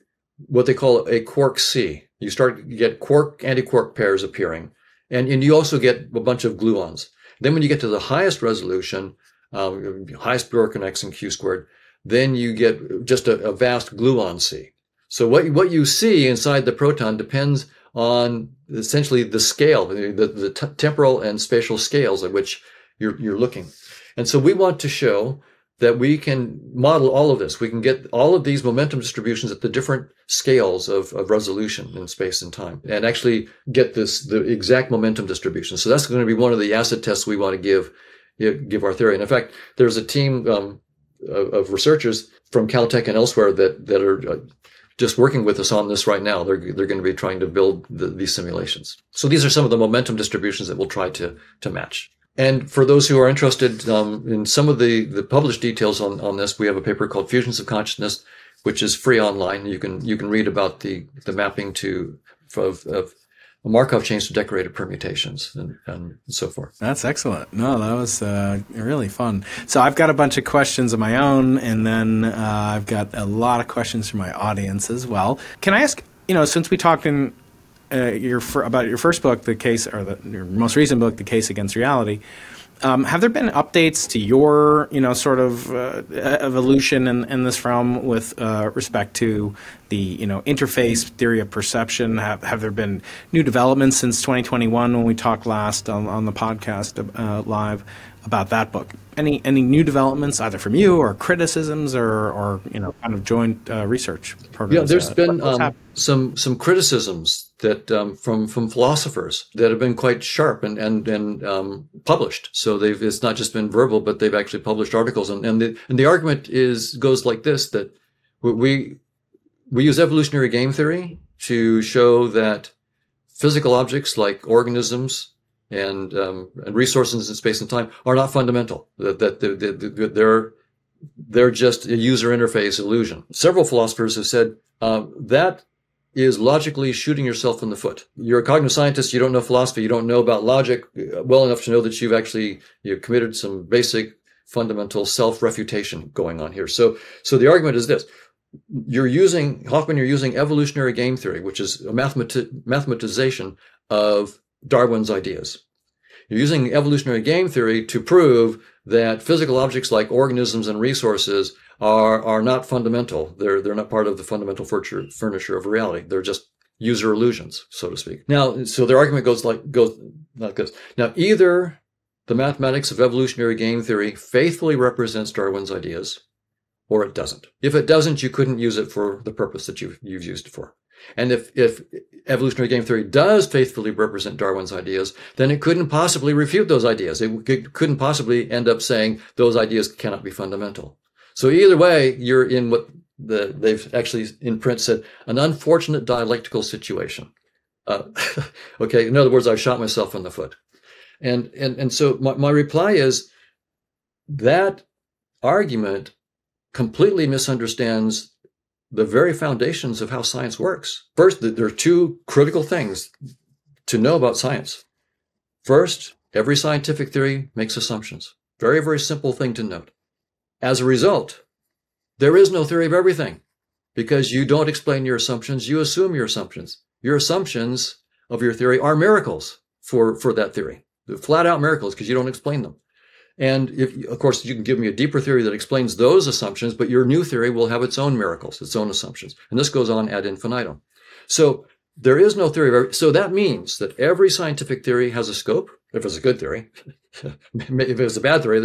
what they call a quark C. You get quark antiquark pairs appearing, and you also get a bunch of gluons. Then when you get to the highest resolution, highest Bjorken X and Q squared, then you get just a vast gluon sea. So what you see inside the proton depends on essentially the scale, the temporal and spatial scales at which you're looking. And so we want to show that we can model all of this. We can get all of these momentum distributions at the different scales of resolution in space and time, and actually get the exact momentum distribution. So that's going to be one of the acid tests we want to give our theory. And in fact, there's a team of researchers from Caltech and elsewhere that are just working with us on this right now. They're going to be trying to build these simulations. So these are some of the momentum distributions that we'll try to match. And for those who are interested in some of the published details on this, we have a paper called Fusions of Consciousness, which is free online. You can read about the mapping of a Markov chains to decorated permutations and so forth. That's excellent. No, that was really fun. So I've got a bunch of questions of my own, and then I've got a lot of questions from my audience as well. Can I ask, since we talked in about your first book, your most recent book, The Case Against Reality, have there been updates to your, sort of evolution in this realm with respect to the, interface theory of perception? Have there been new developments since 2021 when we talked last on the podcast live about that book? Any new developments either from you or criticisms or kind of joint research programs? Yeah, there's been some criticisms that from philosophers that have been quite sharp and published. So it's not just been verbal, but they've actually published articles. And the argument goes like this: that we use evolutionary game theory to show that physical objects like organisms and resources in space and time are not fundamental. That they're just a user interface illusion. Several philosophers have said that is logically shooting yourself in the foot. You're a cognitive scientist. You don't know philosophy. You don't know about logic well enough to know that you've committed some basic fundamental self-refutation going on here. So the argument is this: you're using evolutionary game theory, which is a mathematization of Darwin's ideas. You're using evolutionary game theory to prove that physical objects like organisms and resources are not fundamental. They're not part of the fundamental furniture of reality. They're just user illusions, so to speak. Now, so their argument goes like this. Now, either the mathematics of evolutionary game theory faithfully represents Darwin's ideas, or it doesn't. If it doesn't, you couldn't use it for the purpose that you've used it for. And if evolutionary game theory does faithfully represent Darwin's ideas, then it couldn't possibly refute those ideas. It couldn't possibly end up saying those ideas cannot be fundamental. So either way, you're in what they've actually in print said, an unfortunate dialectical situation. Okay, in other words, I've shot myself in the foot. And so my reply is that argument completely misunderstands the very foundations of how science works. First, there are 2 critical things to know about science. First, every scientific theory makes assumptions. Very, very simple thing to note. As a result, there is no theory of everything because you don't explain your assumptions, you assume your assumptions. Your assumptions of your theory are miracles for that theory. They're flat out miracles because you don't explain them. And of course, you can give me a deeper theory that explains those assumptions, but your new theory will have its own miracles, its own assumptions. And this goes on ad infinitum. So there is no theory of every, so that means that every scientific theory has a scope, if it's a good theory. If it's a bad theory,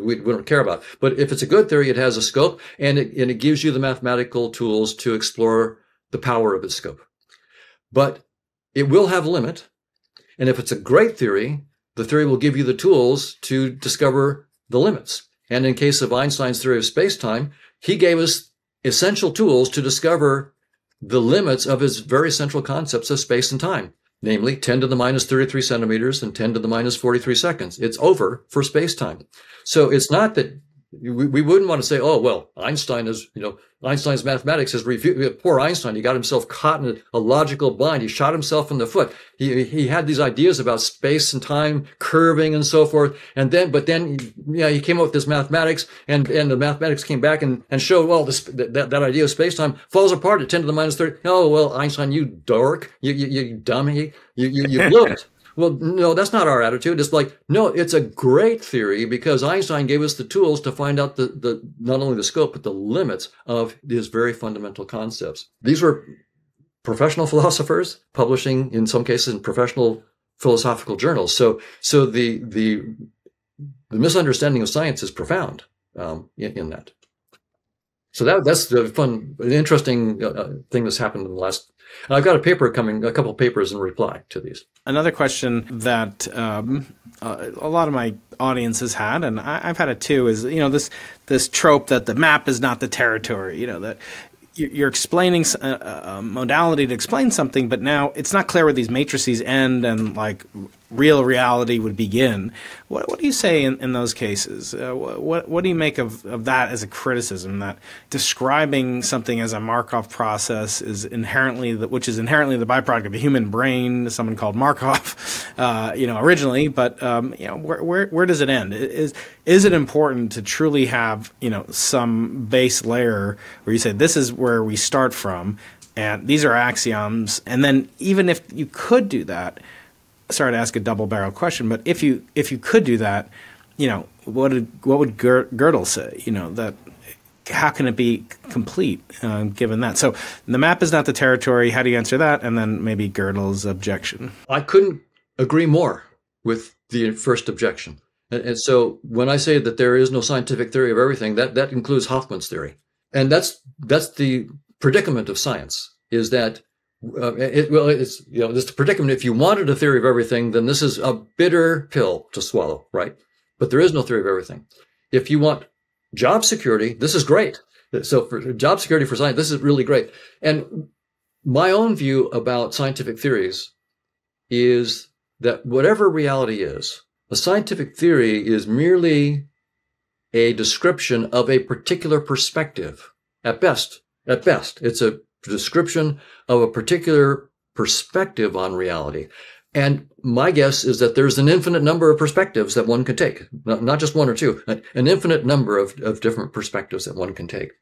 we don't care about. But if it's a good theory, it has a scope, and it gives you the mathematical tools to explore the power of its scope. But it will have a limit. And if it's a great theory, the theory will give you the tools to discover the limits. And in case of Einstein's theory of space-time, he gave us essential tools to discover the limits of his very central concepts of space and time. namely 10 to the minus 33 centimeters and 10 to the minus 43 seconds. It's over for space-time. So it's not that we wouldn't want to say, oh, well, Einstein's mathematics has refuted. Poor Einstein, he got himself caught in a logical bind. He shot himself in the foot. He had these ideas about space and time curving and so forth. But then he came up with this mathematics, and the mathematics came back and showed, well, that idea of space-time falls apart at 10 to the minus 30. Oh, well, Einstein, you dork, you dummy, you blew it. Well, no, that's not our attitude. It's like, no, it's a great theory because Einstein gave us the tools to find out not only the scope, but the limits of these very fundamental concepts. These were professional philosophers publishing, in some cases, in professional philosophical journals. So the misunderstanding of science is profound in that. So that's the interesting thing that's happened in the last. I've got a couple of papers in reply to these. Another question that a lot of my audience has had, and I've had it too, is this trope that the map is not the territory. That you're explaining a modality to explain something, but now it's not clear where these matrices end and like real reality would begin. What do you say in those cases? What do you make of that as a criticism, that describing something as a Markov process is inherently the byproduct of a human brain, someone called Markov, originally, but where does it end? Is it important to truly have some base layer where you say this is where we start from, and these are axioms, and then even if you could do that, sorry to ask a double-barrel question, but if you could do that, what would Gödel say? That how can it be complete given that? So the map is not the territory. How do you answer that? And then maybe Gödel's objection. I couldn't agree more with the first objection. And so when I say that there is no scientific theory of everything, that includes Hoffman's theory, and that's the predicament of science. Is that it's the predicament. If you wanted a theory of everything, then this is a bitter pill to swallow, right? But there is no theory of everything. If you want job security, this is great. So for job security for science, this is really great. And my own view about scientific theories is that whatever reality is, a scientific theory is merely a description of a particular perspective. At best, it's a description of a particular perspective on reality. And my guess is that there's an infinite number of perspectives that one can take, not just one or two, an infinite number of different perspectives that one can take.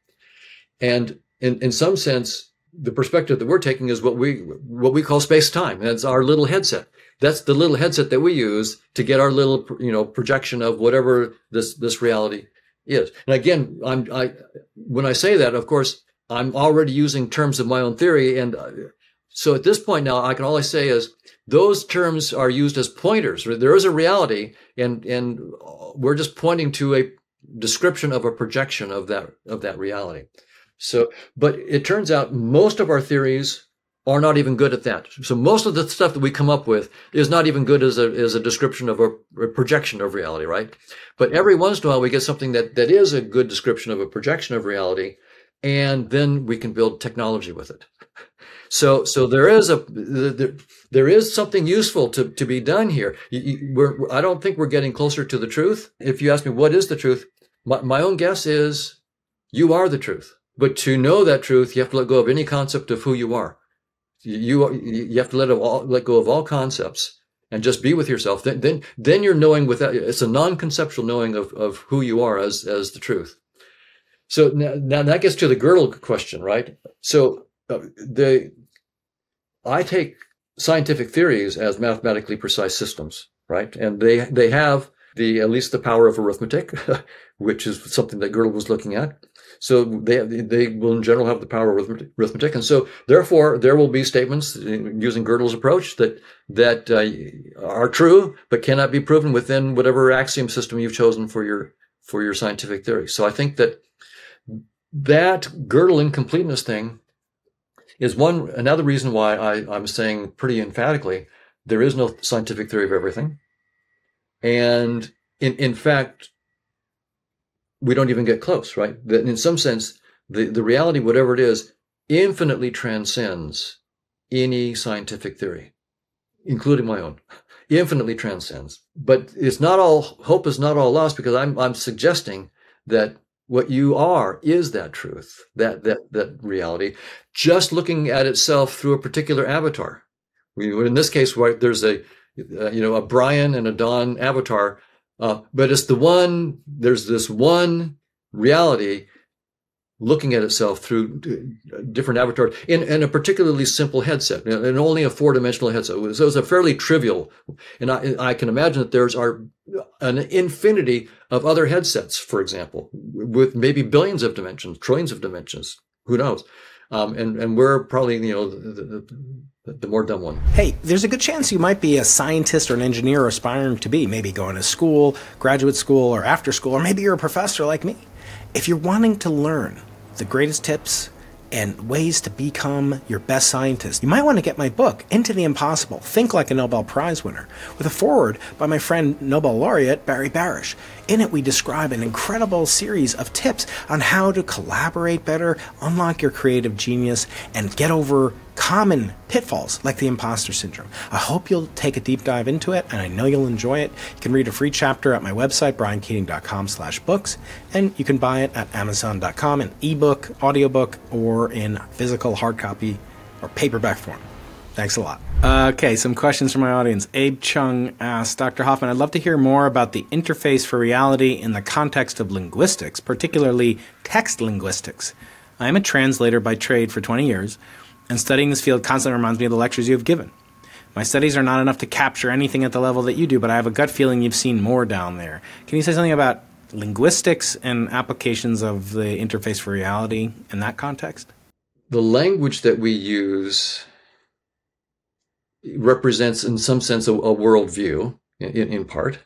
And in some sense, the perspective that we're taking is what we call space-time. That's our little headset. That's the little headset that we use to get our little, projection of whatever this reality is. And again, when I say that, of course, I'm already using terms of my own theory. And so at this point now, all I say is those terms are used as pointers. There is a reality, and we're just pointing to a description of a projection of that reality. So, but it turns out most of our theories are not even good at that. So most of the stuff that we come up with is not even good as a description of a projection of reality, right? But every once in a while we get something that is a good description of a projection of reality, and then we can build technology with it. So there is something useful to be done here. I don't think we're getting closer to the truth. If you ask me what is the truth, my own guess is you are the truth. But to know that truth, you have to let go of any concept of who you are. You have to let go of all concepts and just be with yourself. Then you're knowing it's a non-conceptual knowing of who you are as the truth. So now that gets to the Gödel question, right? So I take scientific theories as mathematically precise systems, right? And they have at least the power of arithmetic, which is something that Gödel was looking at. So they will in general have the power of arithmetic, and so therefore there will be statements using Gödel's approach that are true but cannot be proven within whatever axiom system you've chosen for your scientific theory. So I think that Gödel incompleteness thing is another reason why I'm saying pretty emphatically there is no scientific theory of everything, and in fact, we don't even get close, right? That in some sense, the reality, whatever it is, infinitely transcends any scientific theory. including my own, infinitely transcends. But it's not all, hope is not all lost, because I'm suggesting that what you are is that truth, that reality, just looking at itself through a particular avatar. In this case, right, there's a Brian and a Don avatar, but it's there's this one reality looking at itself through different avatars in a particularly simple headset, and only a 4-dimensional headset. So it's a fairly trivial, and I can imagine that there's an infinity of other headsets, for example, with maybe billions of dimensions, trillions of dimensions, who knows? And we're probably, the more dumb one. Hey, there's a good chance you might be a scientist or an engineer aspiring to be, maybe going to school, graduate school, or after school, or maybe you're a professor like me. If you're wanting to learn the greatest tips and ways to become your best scientist, you might want to get my book, Into the Impossible, Think Like a Nobel Prize Winner, with a foreword by my friend Nobel laureate Barry Barish. In it, we describe an incredible series of tips on how to collaborate better, unlock your creative genius, and get over common pitfalls like the imposter syndrome. I hope you'll take a deep dive into it, and I know you'll enjoy it. You can read a free chapter at my website, briankeating.com/books, and you can buy it at amazon.com in ebook, audiobook, or in physical hard copy or paperback form. Thanks a lot. Okay, some questions from my audience. Abe Chung asks, Dr. Hoffman, I'd love to hear more about the interface for reality in the context of linguistics, particularly text linguistics. I am a translator by trade for 20 years, and studying this field constantly reminds me of the lectures you have given. My studies are not enough to capture anything at the level that you do, but I have a gut feeling you've seen more down there. Can you say something about linguistics and applications of the interface for reality in that context? The language that we use represents, in some sense, a worldview, in part.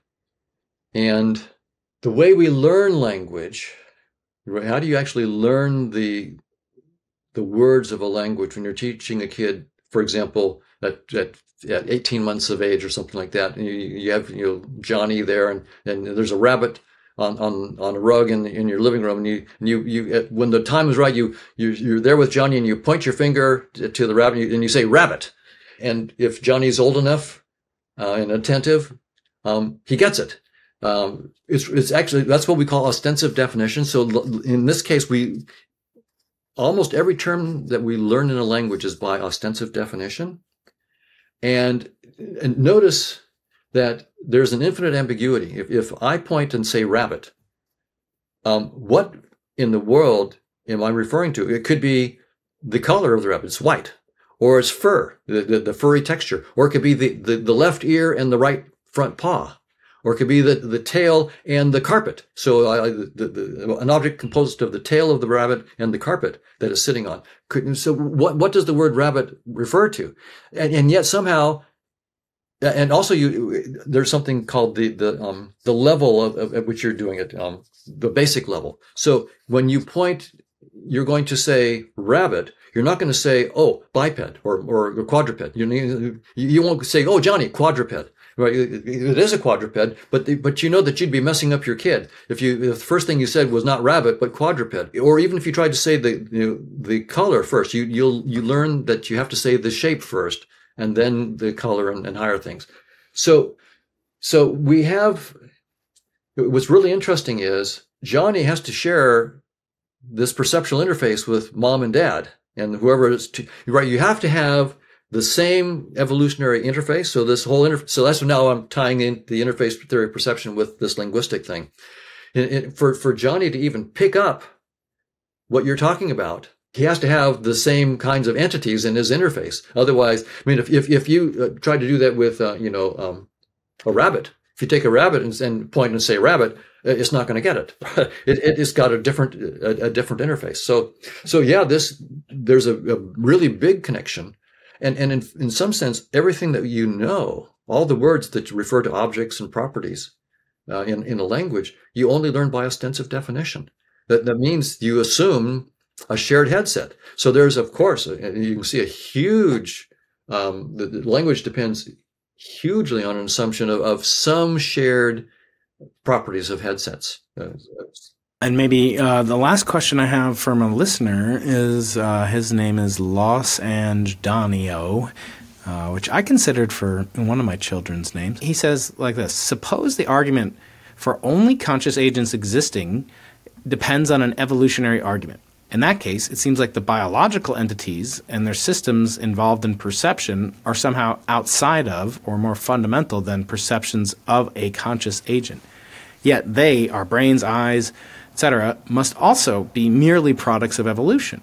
And the way we learn language, how do you actually learn the words of a language when you're teaching a kid, for example, at 18 months of age or something like that, and you have Johnny there, and there's a rabbit on a rug in your living room, and you when the time is right, you're there with Johnny, and you point your finger to the rabbit, and you say rabbit, and if Johnny's old enough and attentive, he gets it. It's actually, that's what we call ostensive definition. So in this case, almost every term that we learn in a language is by ostensive definition. And notice that there's an infinite ambiguity. If I point and say rabbit, what in the world am I referring to? It could be the color of the rabbit, it's white, or it's fur, the furry texture, or it could be the left ear and the right front paw. Or it could be the tail and the carpet. So an object composed of the tail of the rabbit and the carpet that it's sitting on. So what does the word rabbit refer to? And yet somehow, and also there's something called the level at which you're doing it, the basic level. So when you point, you're going to say rabbit. You're not going to say, oh, biped or quadruped. You won't say, oh, Johnny, quadruped. Right, it is a quadruped, but you know that you'd be messing up your kid if the first thing you said was not rabbit but quadruped, or even if you tried to say the color first, you learn that you have to say the shape first and then the color and higher things. So we have, what's really interesting is Johnny has to share this perceptual interface with mom and dad and whoever is right. You have to have the same evolutionary interface. So this whole so that's now I'm tying in the interface theory of perception with this linguistic thing. And for Johnny to even pick up what you're talking about, he has to have the same kinds of entities in his interface. Otherwise, I mean, if you try to do that with a rabbit, if you take a rabbit and point and say rabbit, it's not going to get it. It's got a different interface. So yeah, there's a really big connection. And in some sense, everything that all the words that refer to objects and properties in a language, you only learn by ostensive definition. That means you assume a shared headset. So there's, of course, you can see a huge, the language depends hugely on an assumption of some shared properties of headsets. And maybe the last question I have from a listener is, his name is Los and Donio. which I considered for one of my children's names. He says like this: suppose the argument for only conscious agents existing depends on an evolutionary argument. In that case, it seems like the biological entities and their systems involved in perception are somehow outside of or more fundamental than perceptions of a conscious agent. Yet they, our brains, eyes, etc., must also be merely products of evolution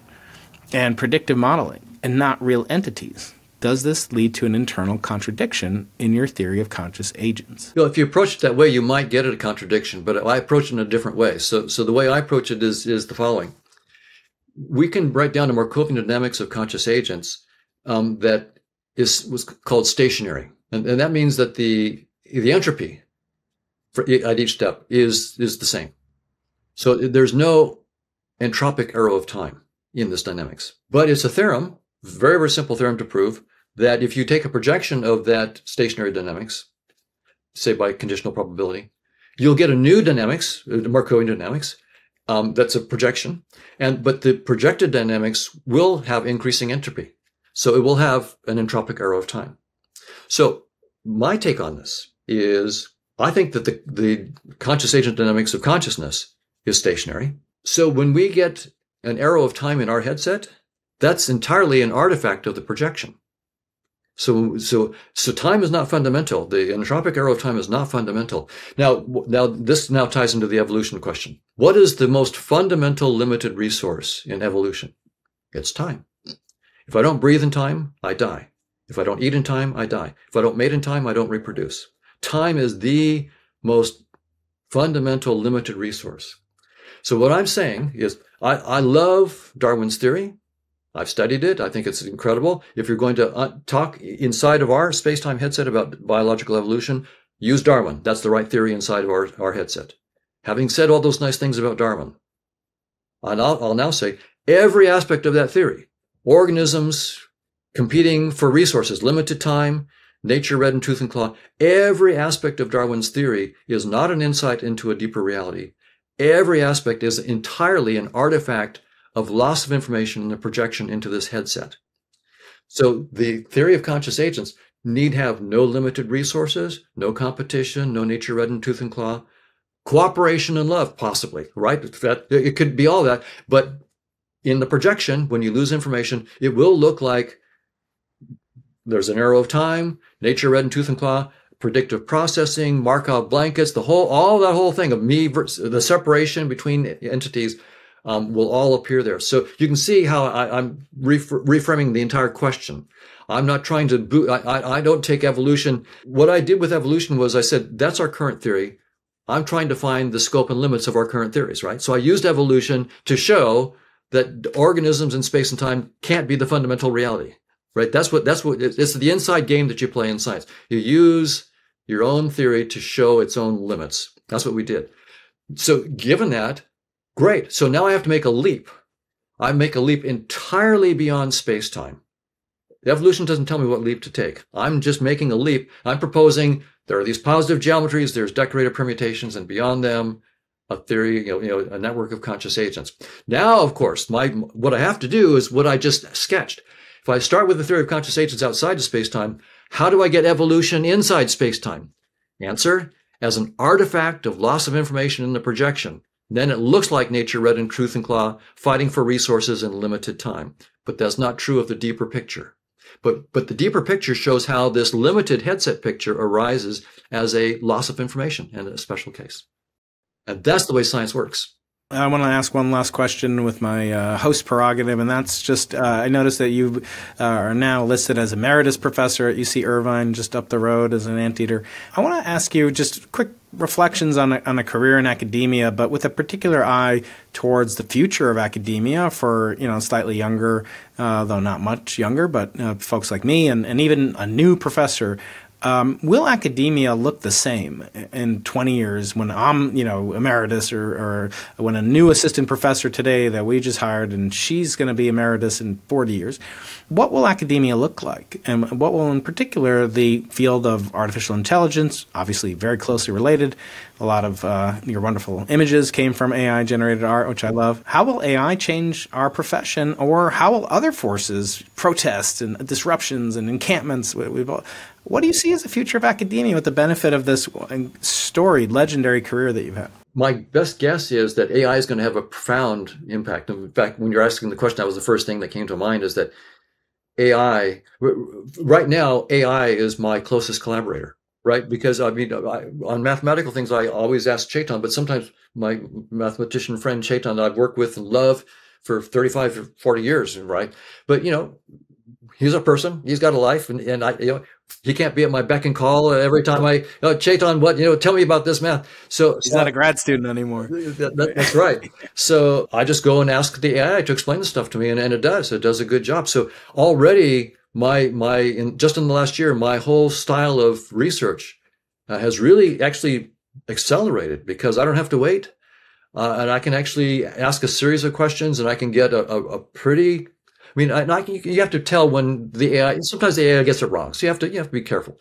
and predictive modeling and not real entities. Does this lead to an internal contradiction in your theory of conscious agents? Well, if you approach it that way, you might get at a contradiction, but I approach it in a different way. So the way I approach it is the following. We can write down a Markovian dynamics of conscious agents that was called stationary. And that means that the entropy at each step is the same. So there's no entropic arrow of time in this dynamics. But it's a theorem, very, very simple theorem to prove, that if you take a projection of that stationary dynamics, say by conditional probability, you'll get a new dynamics, Markovian dynamics, that's a projection. But the projected dynamics will have increasing entropy. So it will have an entropic arrow of time. So my take on this is I think that the conscious agent dynamics of consciousness is stationary. So when we get an arrow of time in our headset, that's entirely an artifact of the projection. So time is not fundamental. The entropic arrow of time is not fundamental. Now this ties into the evolution question. What is the most fundamental limited resource in evolution? It's time. If I don't breathe in time, I die. If I don't eat in time, I die. If I don't mate in time, I don't reproduce. Time is the most fundamental limited resource. So what I'm saying is I love Darwin's theory. I've studied it. I think it's incredible. If you're going to talk inside of our space-time headset about biological evolution, use Darwin. That's the right theory inside of our headset. Having said all those nice things about Darwin, I'll now say every aspect of that theory, organisms competing for resources, limited time, nature red in tooth and claw, every aspect of Darwin's theory is not an insight into a deeper reality. Every aspect is entirely an artifact of loss of information and a projection into this headset. So the theory of conscious agents need have no limited resources, no competition, no nature red in tooth and claw, cooperation and love, possibly, right? It could be all that, but in the projection, when you lose information, it will look like there's an arrow of time, nature red in tooth and claw, predictive processing, Markov blankets, all that whole thing of me versus the separation between entities will all appear there. So you can see how I'm reframing the entire question. I'm not trying to I don't take evolution. What I did with evolution was I said, that's our current theory. I'm trying to find the scope and limits of our current theories, right? So I used evolution to show that organisms in space and time can't be the fundamental reality, right? That's what it's the inside game that you play in science. You use your own theory to show its own limits. That's what we did. So given that, great. So now I have to make a leap. I make a leap entirely beyond space-time. Evolution doesn't tell me what leap to take. I'm just making a leap. I'm proposing there are these positive geometries, there's decorated permutations, and beyond them, a theory, a network of conscious agents. Now, of course, what I have to do is what I just sketched. If I start with the theory of conscious agents outside of space-time, how do I get evolution inside space-time? Answer, as an artifact of loss of information in the projection. Then it looks like nature red in tooth and claw, fighting for resources in limited time. But that's not true of the deeper picture. But the deeper picture shows how this limited headset picture arises as a loss of information in a special case. And that's the way science works. I want to ask one last question with my host prerogative, and that's just I noticed that you are now listed as emeritus professor at UC Irvine, just up the road as an anteater. I want to ask you just quick reflections on a career in academia, but with a particular eye towards the future of academia for slightly younger, though not much younger, but folks like me and even a new professor. Will academia look the same in 20 years when I'm, emeritus, or when a new assistant professor today that we just hired and she's going to be emeritus in 40 years? What will academia look like? And what will, in particular, the field of artificial intelligence, obviously very closely related? A lot of your wonderful images came from AI-generated art, which I love. How will AI change our profession, or how will other forces, protests and disruptions and encampments, what do you see as the future of academia with the benefit of this storied, legendary career that you've had? My best guess is that AI is going to have a profound impact. In fact, when you're asking the question, that was the first thing that came to mind, is that AI, right now, AI is my closest collaborator, right? Because on mathematical things, I always ask Chetan, but sometimes my mathematician friend Chetan that I've worked with and love for 35 or 40 years, right? But, he's a person, he's got a life, and I, he can't be at my beck and call every time Chetan, tell me about this math. So he's not a grad student anymore. That's right. So I just go and ask the AI to explain the stuff to me, and it does a good job. So already just in the last year, my whole style of research has really actually accelerated because I don't have to wait. And I can actually ask a series of questions, and I can get a pretty, you have to tell when sometimes the AI gets it wrong. So you have to be careful.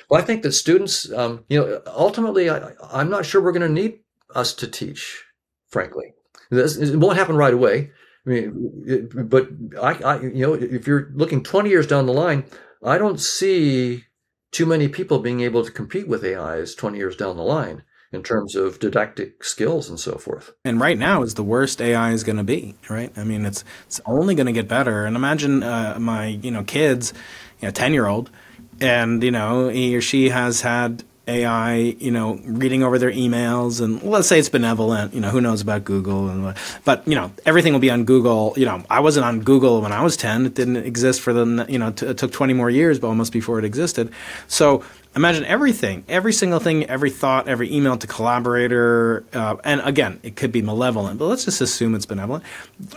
Well, I think that students, ultimately, I'm not sure we're going to need us to teach, frankly. It won't happen right away. But if you're looking 20 years down the line, I don't see too many people being able to compete with AIs 20 years down the line in terms of didactic skills and so forth. And right now is the worst AI is going to be, right? It's only going to get better. And imagine my, kids, 10-year-old, and, he or she has had AI, reading over their emails, and let's say it's benevolent, who knows about Google, but everything will be on Google. I wasn't on Google when I was 10. It didn't exist for it took 20 more years, but almost before it existed. So imagine everything, every single thing, every thought, every email to collaborator, and again, it could be malevolent, but let's just assume it's benevolent.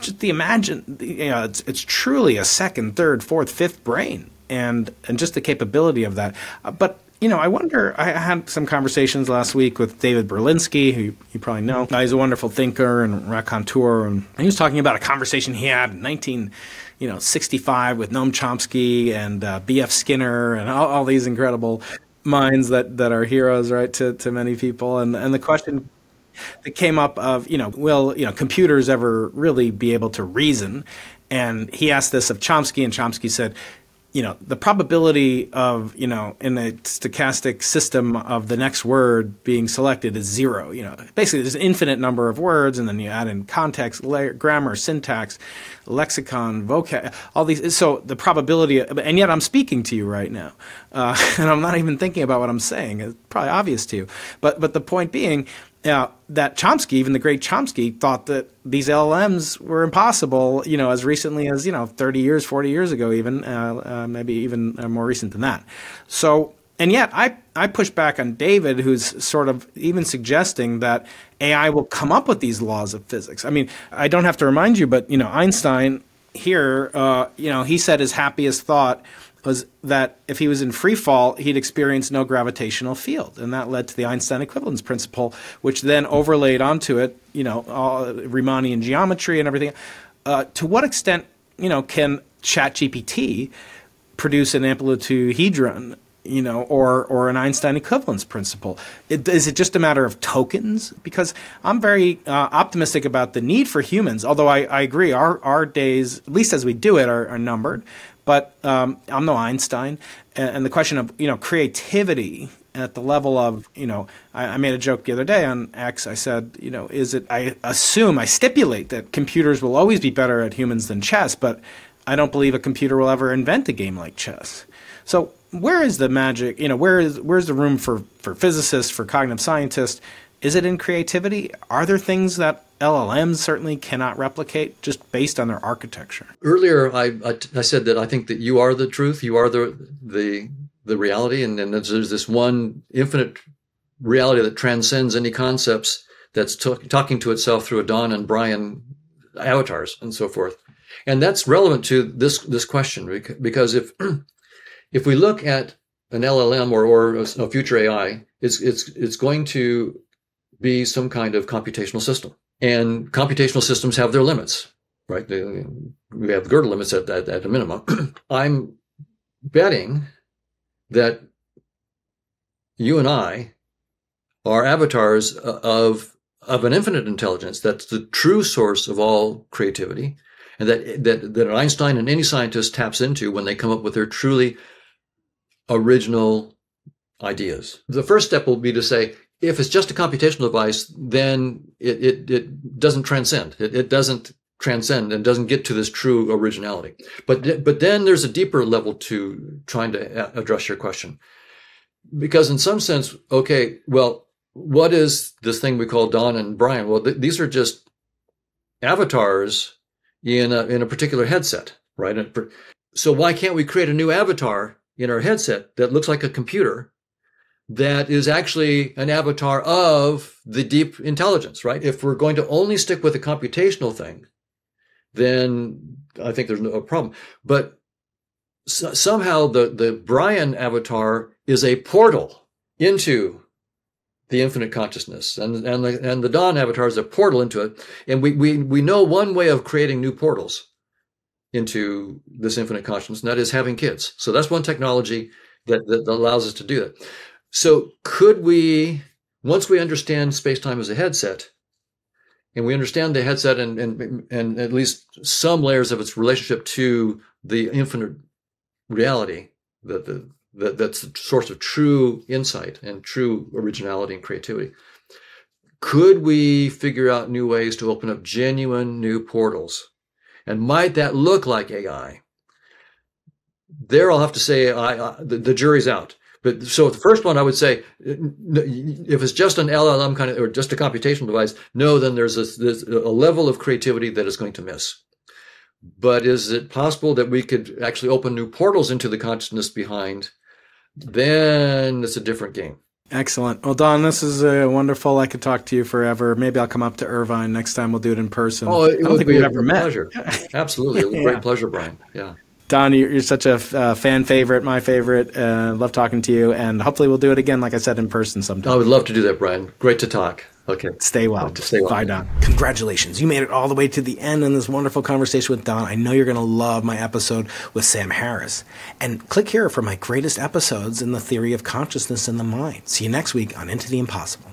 Just imagine, it's truly a second, third, fourth, fifth brain, and just the capability of that. But I wonder, I had some conversations last week with David Berlinski, who you probably know. He's a wonderful thinker and raconteur, and he was talking about a conversation he had in 1965 with Noam Chomsky and B.F. Skinner and all these incredible minds that are heroes, right, to many people. And the question that came up of, will computers ever really be able to reason? And he asked this of Chomsky, and Chomsky said, the probability of, in a stochastic system of the next word being selected is 0. Basically there's an infinite number of words, and then you add in context, grammar, syntax, lexicon, vocab, all these. So the probability, and yet I'm speaking to you right now, and I'm not even thinking about what I'm saying. It's probably obvious to you. But the point being, that Chomsky, even the great Chomsky, thought that these LLMs were impossible, as recently as, 30 years, 40 years ago, even, maybe even more recent than that. So, and yet I push back on David, who's sort of even suggesting that AI will come up with these laws of physics. I don't have to remind you, but, Einstein here, he said his happiest thought was that if he was in free fall, he'd experience no gravitational field. And that led to the Einstein equivalence principle, which then overlaid onto it, Riemannian geometry and everything. To what extent, can ChatGPT produce an amplitude-hedron, or an Einstein equivalence principle? Is it just a matter of tokens? Because I'm very optimistic about the need for humans, although I agree our days, at least as we do it, are numbered. But I'm no Einstein, and the question of creativity at the level of I made a joke the other day on X. I said I stipulate that computers will always be better at humans than chess, but I don't believe a computer will ever invent a game like chess. So where is the magic? Where's the room for physicists, for cognitive scientists? Is it in creativity? Are there things that LLMs certainly cannot replicate just based on their architecture? Earlier, I said that I think that you are the truth, you are the reality, and then there's this one infinite reality that transcends any concepts that's talking to itself through a Don and Brian avatars and so forth. And that's relevant to this question, because if we look at an LLM or a future AI, it's going to be some kind of computational system. And computational systems have their limits, right? We have Gödel limits at a minimum. I'm betting that you and I are avatars of an infinite intelligence that's the true source of all creativity, and that Einstein and any scientist taps into when they come up with their truly original ideas. The first step will be to say, if it's just a computational device, then it doesn't transcend. It doesn't transcend and doesn't get to this true originality. But then there's a deeper level to trying to address your question. Because in some sense, okay, well, what is this thing we call Don and Brian? Well, these are just avatars in a particular headset, right? So why can't we create a new avatar in our headset that looks like a computer that is actually an avatar of the deep intelligence, right? If we're going to only stick with a computational thing, then I think there's no problem. But somehow the Brian avatar is a portal into the infinite consciousness, and the Don avatar is a portal into it. And we know one way of creating new portals into this infinite consciousness, and that is having kids. So that's one technology that allows us to do that. So could we, once we understand space-time as a headset, and we understand the headset and at least some layers of its relationship to the infinite reality, that's the source of true insight and true originality and creativity, could we figure out new ways to open up genuine new portals? And might that look like AI? There I'll have to say the jury's out. But so the first one, I would say, if it's just an LLM kind of, or just a computational device, no, then there's a level of creativity that is going to miss. But is it possible that we could actually open new portals into the consciousness behind? Then it's a different game. Excellent. Well, Don, this is wonderful. I could talk to you forever. Maybe I'll come up to Irvine next time. We'll do it in person. Oh, it I don't think we've ever met. Pleasure. Absolutely. It was a great pleasure, Brian. Yeah. Don, you're such a fan favorite, my favorite. Love talking to you, and hopefully we'll do it again, like I said, in person sometime. I would love to do that, Brian. Great to talk. Okay. Stay well. Stay well. Bye, Don. Congratulations. You made it all the way to the end in this wonderful conversation with Don. I know you're going to love my episode with Sam Harris. And click here for my greatest episodes in the theory of consciousness and the mind. See you next week on Into the Impossible.